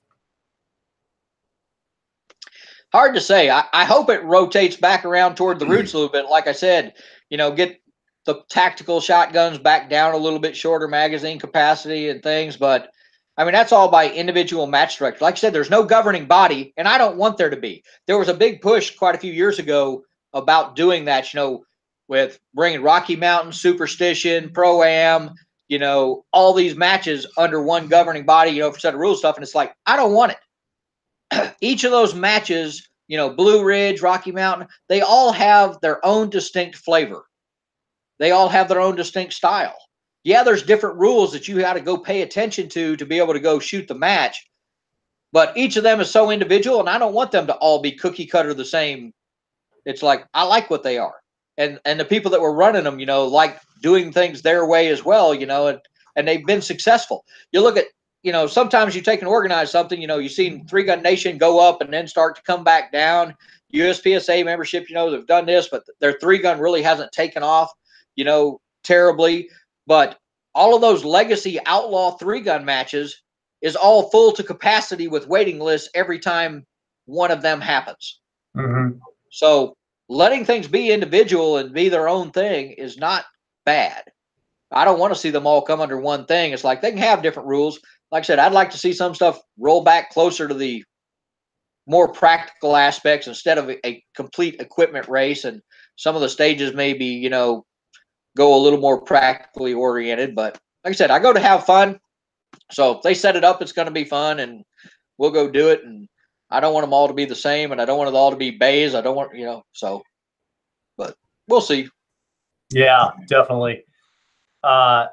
Speaker 2: Hard to say. I hope it rotates back around toward the roots a little bit. Like I said, get the tactical shotguns back down a little bit, shorter magazine capacity and things. But I mean, that's all by individual match director. Like I said, there's no governing body, and I don't want there to be. There was a big push quite a few years ago about doing that, with bringing Rocky Mountain, Superstition, Pro-Am, all these matches under one governing body, for set of rules stuff. And it's like, I don't want it. Each of those matches, Blue Ridge, Rocky Mountain, they all have their own distinct flavor. They all have their own distinct style. Yeah, there's different rules that you got to go pay attention to be able to go shoot the match. But each of them is so individual, and I don't want them to all be cookie cutter the same. It's like, I like what they are. And the people that were running them, like doing things their way as well, and they've been successful. You look at, sometimes you take and organize something, you've seen 3-Gun Nation go up and then start to come back down. USPSA membership, they've done this, but their 3-gun really hasn't taken off, terribly. But all of those legacy outlaw 3-gun matches is all full to capacity with waiting lists every time one of them happens. So letting things be individual and be their own thing is not bad. I don't want to see them all come under one thing. It's like they can have different rules. Like I said, I'd like to see some stuff roll back closer to the more practical aspects instead of a complete equipment race. And some of the stages maybe, go a little more practically oriented. But like I said, I go to have fun. So if they set it up, it's going to be fun, and we'll go do it. And I don't want them all to be the same, and I don't want it all to be bays. I don't want, but we'll see.
Speaker 1: Yeah, definitely. And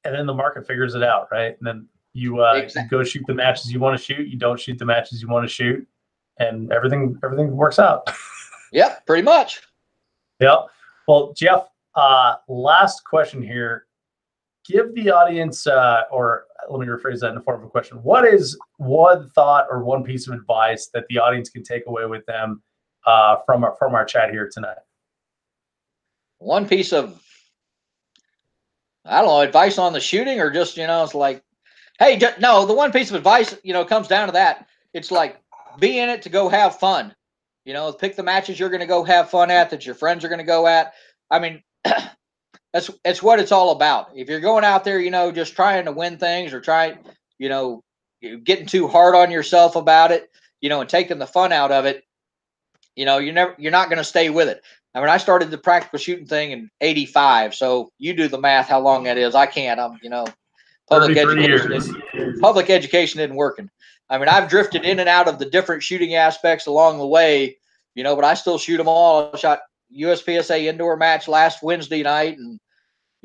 Speaker 1: then the market figures it out, right? And then you go shoot the matches you want to shoot. You don't shoot the matches you want to shoot, and everything works out.
Speaker 2: Yeah, pretty much.
Speaker 1: Yeah. Well, Jeff, last question here. Give the audience, or let me rephrase that in the form of a question. What is one thought or one piece of advice that the audience can take away with them from our chat here tonight?
Speaker 2: One piece of, I don't know, advice on the shooting, or just, it's like, hey, no, the one piece of advice, comes down to that. It's like, be in it to go have fun. Pick the matches you're going to go have fun at, that your friends are going to go at. I mean, that's what it's all about. If you're going out there, just trying to win things, or getting too hard on yourself about it, and taking the fun out of it, you're not going to stay with it. I mean, I started the practical shooting thing in '85, so you do the math how long that is. I can't. Public education isn't working. I mean, I've drifted in and out of the different shooting aspects along the way, but I still shoot them all. I shot USPSA indoor match last Wednesday night, and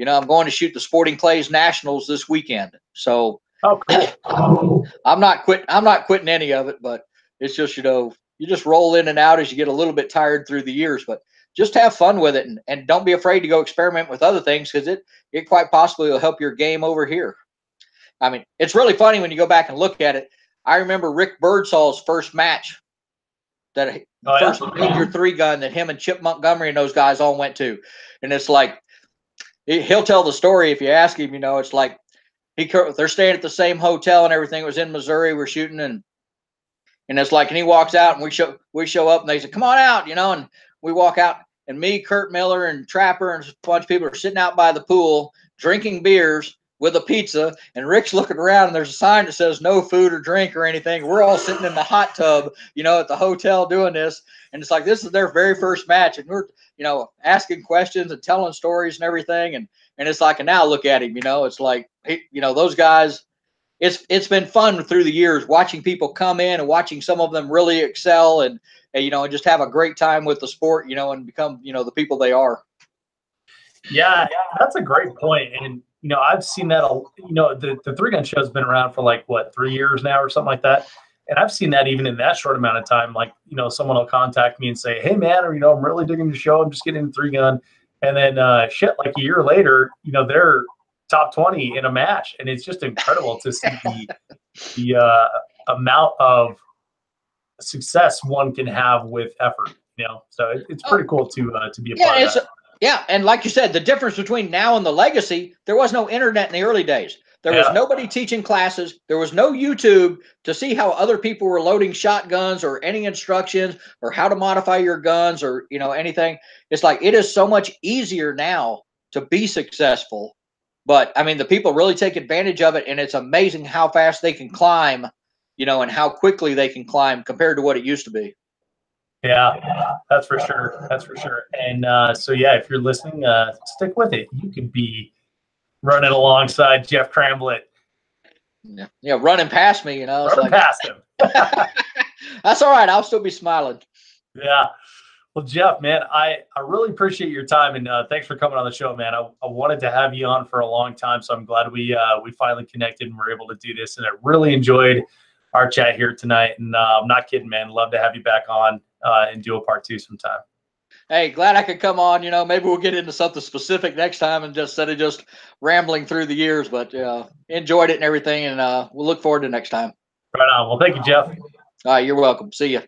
Speaker 2: I'm going to shoot the Sporting Clays Nationals this weekend. So
Speaker 1: cool.
Speaker 2: I'm not quitting any of it, but it's just, you just roll in and out as you get a little bit tired through the years, but just have fun with it, and don't be afraid to go experiment with other things, because it quite possibly will help your game over here. I mean, it's really funny when you go back and look at it. I remember Rick Birdsall's first match, that first major 3-gun that him and Chip Montgomery and those guys all went to. And it's like, he'll tell the story if you ask him, you know, it's like they're staying at the same hotel and everything. It was in Missouri. We're shooting, and it's like, and he walks out, and we show up, and they say, come on out, you know, and we walk out, and me, Kurt Miller, and Trapper, and a bunch of people are sitting out by the pool drinking beers with a pizza, and Rick's looking around, and there's a sign that says no food or drink or anything. We're all sitting in the hot tub, you know, at the hotel doing this, and it's like, this is their very first match, and we're, you know, asking questions and telling stories and everything, and it's like, and now look at him, you know, it's like, you know, those guys, it's been fun through the years watching people come in and watching some of them really excel and you know, and just have a great time with the sport, you know, and become, you know, the people they are.
Speaker 1: Yeah, that's a great point. And, you know, I've seen that, you know, the 3-gun show has been around for like, what, 3 years now or something like that. And I've seen that even in that short amount of time, like, you know, someone will contact me and say, hey, man, or, you know, I'm really digging the show. I'm just getting into 3-gun. And then shit, like a year later, you know, they're top 20 in a match. And it's just incredible to see the amount of success one can have with effort, you know. So it's pretty cool to be a part of that.
Speaker 2: Yeah, and like you said, the difference between now and the legacy, there was no internet in the early days. There was nobody teaching classes. There was no YouTube to see how other people were loading shotguns or any instructions or how to modify your guns or, you know, anything. It's like, it is so much easier now to be successful. But I mean, the people really take advantage of it, and it's amazing how fast they can climb, you know, and how quickly they can climb compared to what it used to be.
Speaker 1: Yeah, that's for sure. That's for sure. And so, yeah, if you're listening, stick with it. You could be running alongside Jeff Cramblit.
Speaker 2: Yeah, running past me, you know.
Speaker 1: Running past him.
Speaker 2: That's all right. I'll still be smiling.
Speaker 1: Yeah. Well, Jeff, man, I really appreciate your time, and thanks for coming on the show, man. I wanted to have you on for a long time, so I'm glad we finally connected and were able to do this. And I really enjoyed our chat here tonight. And I'm not kidding, man. Love to have you back on and do a part 2 sometime.
Speaker 2: Hey, glad I could come on. You know, maybe we'll get into something specific next time, and just instead of just rambling through the years. But enjoyed it and everything, and we'll look forward to next time.
Speaker 1: Right on. Well, thank you, Jeff.
Speaker 2: All right, you're welcome. See you.